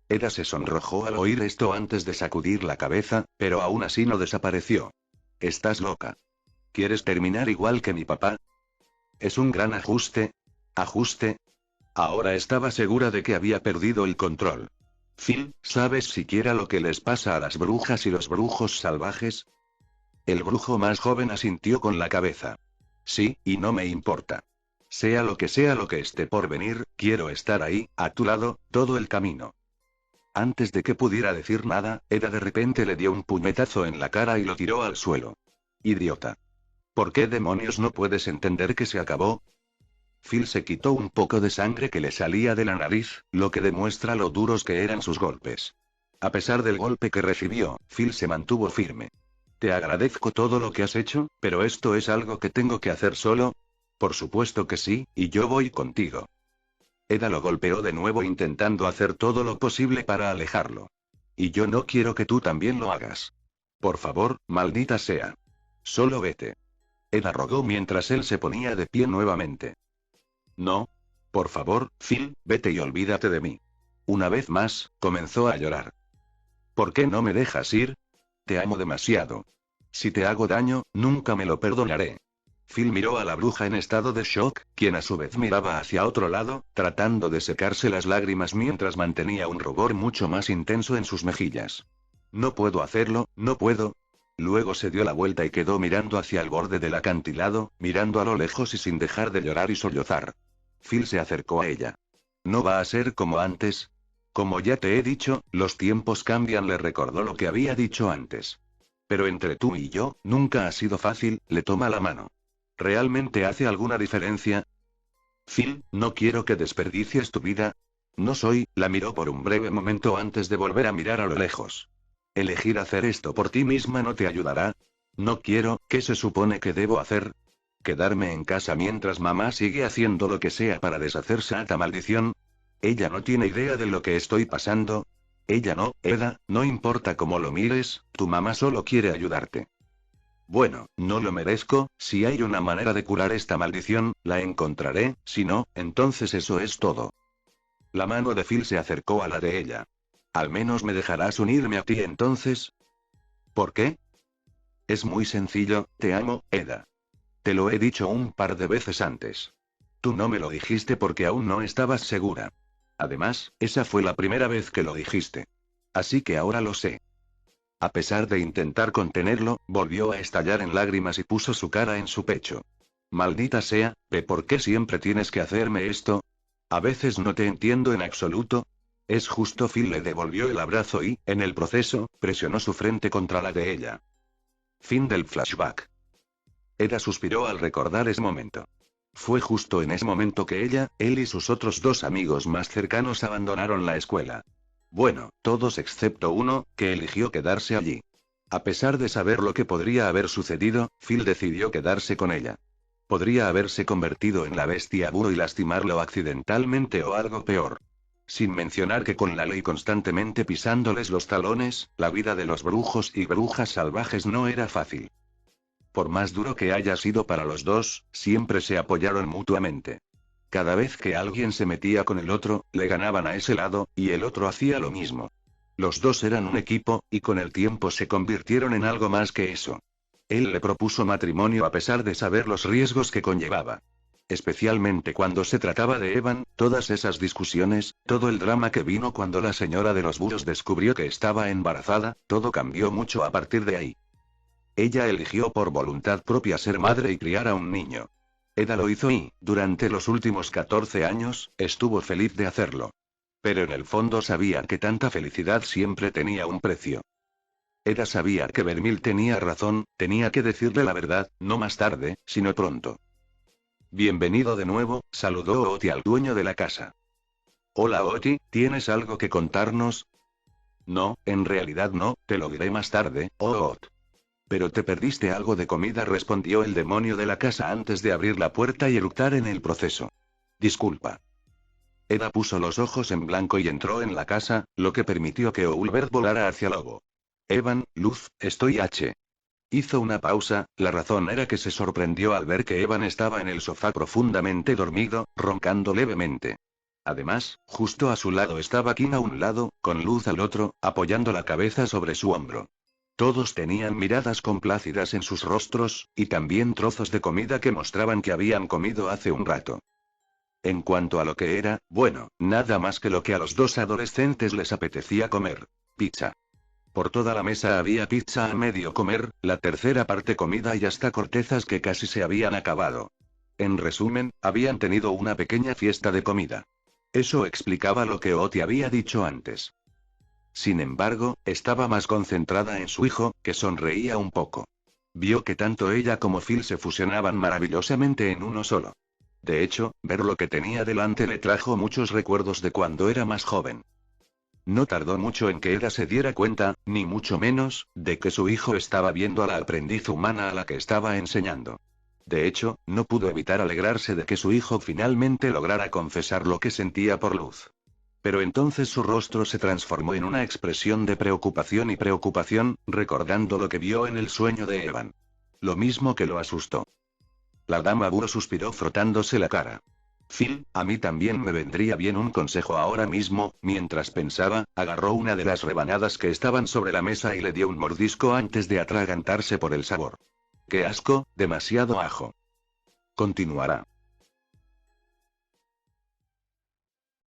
Eda se sonrojó al oír esto antes de sacudir la cabeza, pero aún así no desapareció. Estás loca. ¿Quieres terminar igual que mi papá? Es un gran ajuste. ¿Ajuste? Ahora estaba segura de que había perdido el control. Phil, ¿sabes siquiera lo que les pasa a las brujas y los brujos salvajes? El brujo más joven asintió con la cabeza. Sí, y no me importa. Sea lo que esté por venir, quiero estar ahí, a tu lado, todo el camino. Antes de que pudiera decir nada, Eda de repente le dio un puñetazo en la cara y lo tiró al suelo. Idiota. ¿Por qué demonios no puedes entender que se acabó? Phil se quitó un poco de sangre que le salía de la nariz, lo que demuestra lo duros que eran sus golpes. A pesar del golpe que recibió, Phil se mantuvo firme. Te agradezco todo lo que has hecho, pero esto es algo que tengo que hacer solo. Por supuesto que sí, y yo voy contigo. Eda lo golpeó de nuevo intentando hacer todo lo posible para alejarlo. Y yo no quiero que tú también lo hagas. Por favor, maldita sea. Solo vete. Eda rogó mientras él se ponía de pie nuevamente. No. Por favor, Phil, vete y olvídate de mí. Una vez más, comenzó a llorar. ¿Por qué no me dejas ir? Te amo demasiado. Si te hago daño, nunca me lo perdonaré. Phil miró a la bruja en estado de shock, quien a su vez miraba hacia otro lado, tratando de secarse las lágrimas mientras mantenía un rubor mucho más intenso en sus mejillas. No puedo hacerlo, no puedo. Luego se dio la vuelta y quedó mirando hacia el borde del acantilado, mirando a lo lejos y sin dejar de llorar y sollozar. Phil se acercó a ella. ¿No va a ser como antes? Como ya te he dicho, los tiempos cambian, le recordó lo que había dicho antes. Pero entre tú y yo, nunca ha sido fácil, le toma la mano. ¿Realmente hace alguna diferencia? Phil, no quiero que desperdicies tu vida. No soy, la miró por un breve momento antes de volver a mirar a lo lejos. ¿Elegir hacer esto por ti misma no te ayudará? No quiero, ¿qué se supone que debo hacer? ¿Quedarme en casa mientras mamá sigue haciendo lo que sea para deshacerse de esta maldición? Ella no tiene idea de lo que estoy pasando. Ella no, Eda, no importa cómo lo mires, tu mamá solo quiere ayudarte. Bueno, no lo merezco, si hay una manera de curar esta maldición, la encontraré, si no, entonces eso es todo. La mano de Phil se acercó a la de ella. Al menos me dejarás unirme a ti entonces. ¿Por qué? Es muy sencillo, te amo, Eda. Te lo he dicho un par de veces antes. Tú no me lo dijiste porque aún no estabas segura. Además, esa fue la primera vez que lo dijiste. Así que ahora lo sé. A pesar de intentar contenerlo, volvió a estallar en lágrimas y puso su cara en su pecho. Maldita sea, ¿por qué siempre tienes que hacerme esto? A veces no te entiendo en absoluto. Es justo. Phil le devolvió el abrazo y, en el proceso, presionó su frente contra la de ella. Fin del flashback. Eda suspiró al recordar ese momento. Fue justo en ese momento que ella, él y sus otros dos amigos más cercanos abandonaron la escuela. Bueno, todos excepto uno, que eligió quedarse allí. A pesar de saber lo que podría haber sucedido, Phil decidió quedarse con ella. Podría haberse convertido en la bestia Búho y lastimarlo accidentalmente o algo peor. Sin mencionar que con la ley constantemente pisándoles los talones, la vida de los brujos y brujas salvajes no era fácil. Por más duro que haya sido para los dos, siempre se apoyaron mutuamente. Cada vez que alguien se metía con el otro, le ganaban a ese lado, y el otro hacía lo mismo. Los dos eran un equipo, y con el tiempo se convirtieron en algo más que eso. Él le propuso matrimonio a pesar de saber los riesgos que conllevaba. Especialmente cuando se trataba de Evan, todas esas discusiones, todo el drama que vino cuando la señora de los búhos descubrió que estaba embarazada, todo cambió mucho a partir de ahí. Ella eligió por voluntad propia ser madre y criar a un niño. Eda lo hizo y, durante los últimos 14 años, estuvo feliz de hacerlo. Pero en el fondo sabía que tanta felicidad siempre tenía un precio. Eda sabía que Vermil tenía razón, tenía que decirle la verdad, no más tarde, sino pronto. Bienvenido de nuevo, saludó Oti al dueño de la casa. Hola Oti, ¿tienes algo que contarnos? No, en realidad no, te lo diré más tarde, Ot. Pero te perdiste algo de comida, respondió el demonio de la casa antes de abrir la puerta y eructar en el proceso. Disculpa. Eda puso los ojos en blanco y entró en la casa, lo que permitió que Ulbert volara hacia Lobo. Evan, Luz, estoy H. Hizo una pausa, la razón era que se sorprendió al ver que Evan estaba en el sofá profundamente dormido, roncando levemente. Además, justo a su lado estaba Kim a un lado, con Luz al otro, apoyando la cabeza sobre su hombro. Todos tenían miradas complácidas en sus rostros, y también trozos de comida que mostraban que habían comido hace un rato. En cuanto a lo que era, bueno, nada más que lo que a los dos adolescentes les apetecía comer: pizza. Por toda la mesa había pizza a medio comer, la tercera parte comida y hasta cortezas que casi se habían acabado. En resumen, habían tenido una pequeña fiesta de comida. Eso explicaba lo que Oti había dicho antes. Sin embargo, estaba más concentrada en su hijo, que sonreía un poco. Vio que tanto ella como Phil se fusionaban maravillosamente en uno solo. De hecho, ver lo que tenía delante le trajo muchos recuerdos de cuando era más joven. No tardó mucho en que Eda se diera cuenta, ni mucho menos, de que su hijo estaba viendo a la aprendiz humana a la que estaba enseñando. De hecho, no pudo evitar alegrarse de que su hijo finalmente lograra confesar lo que sentía por Luz. Pero entonces su rostro se transformó en una expresión de preocupación y preocupación, recordando lo que vio en el sueño de Evan. Lo mismo que lo asustó. La dama Búho suspiró frotándose la cara. Phil, a mí también me vendría bien un consejo ahora mismo. Mientras pensaba, agarró una de las rebanadas que estaban sobre la mesa y le dio un mordisco antes de atragantarse por el sabor. ¡Qué asco! Demasiado ajo. Continuará.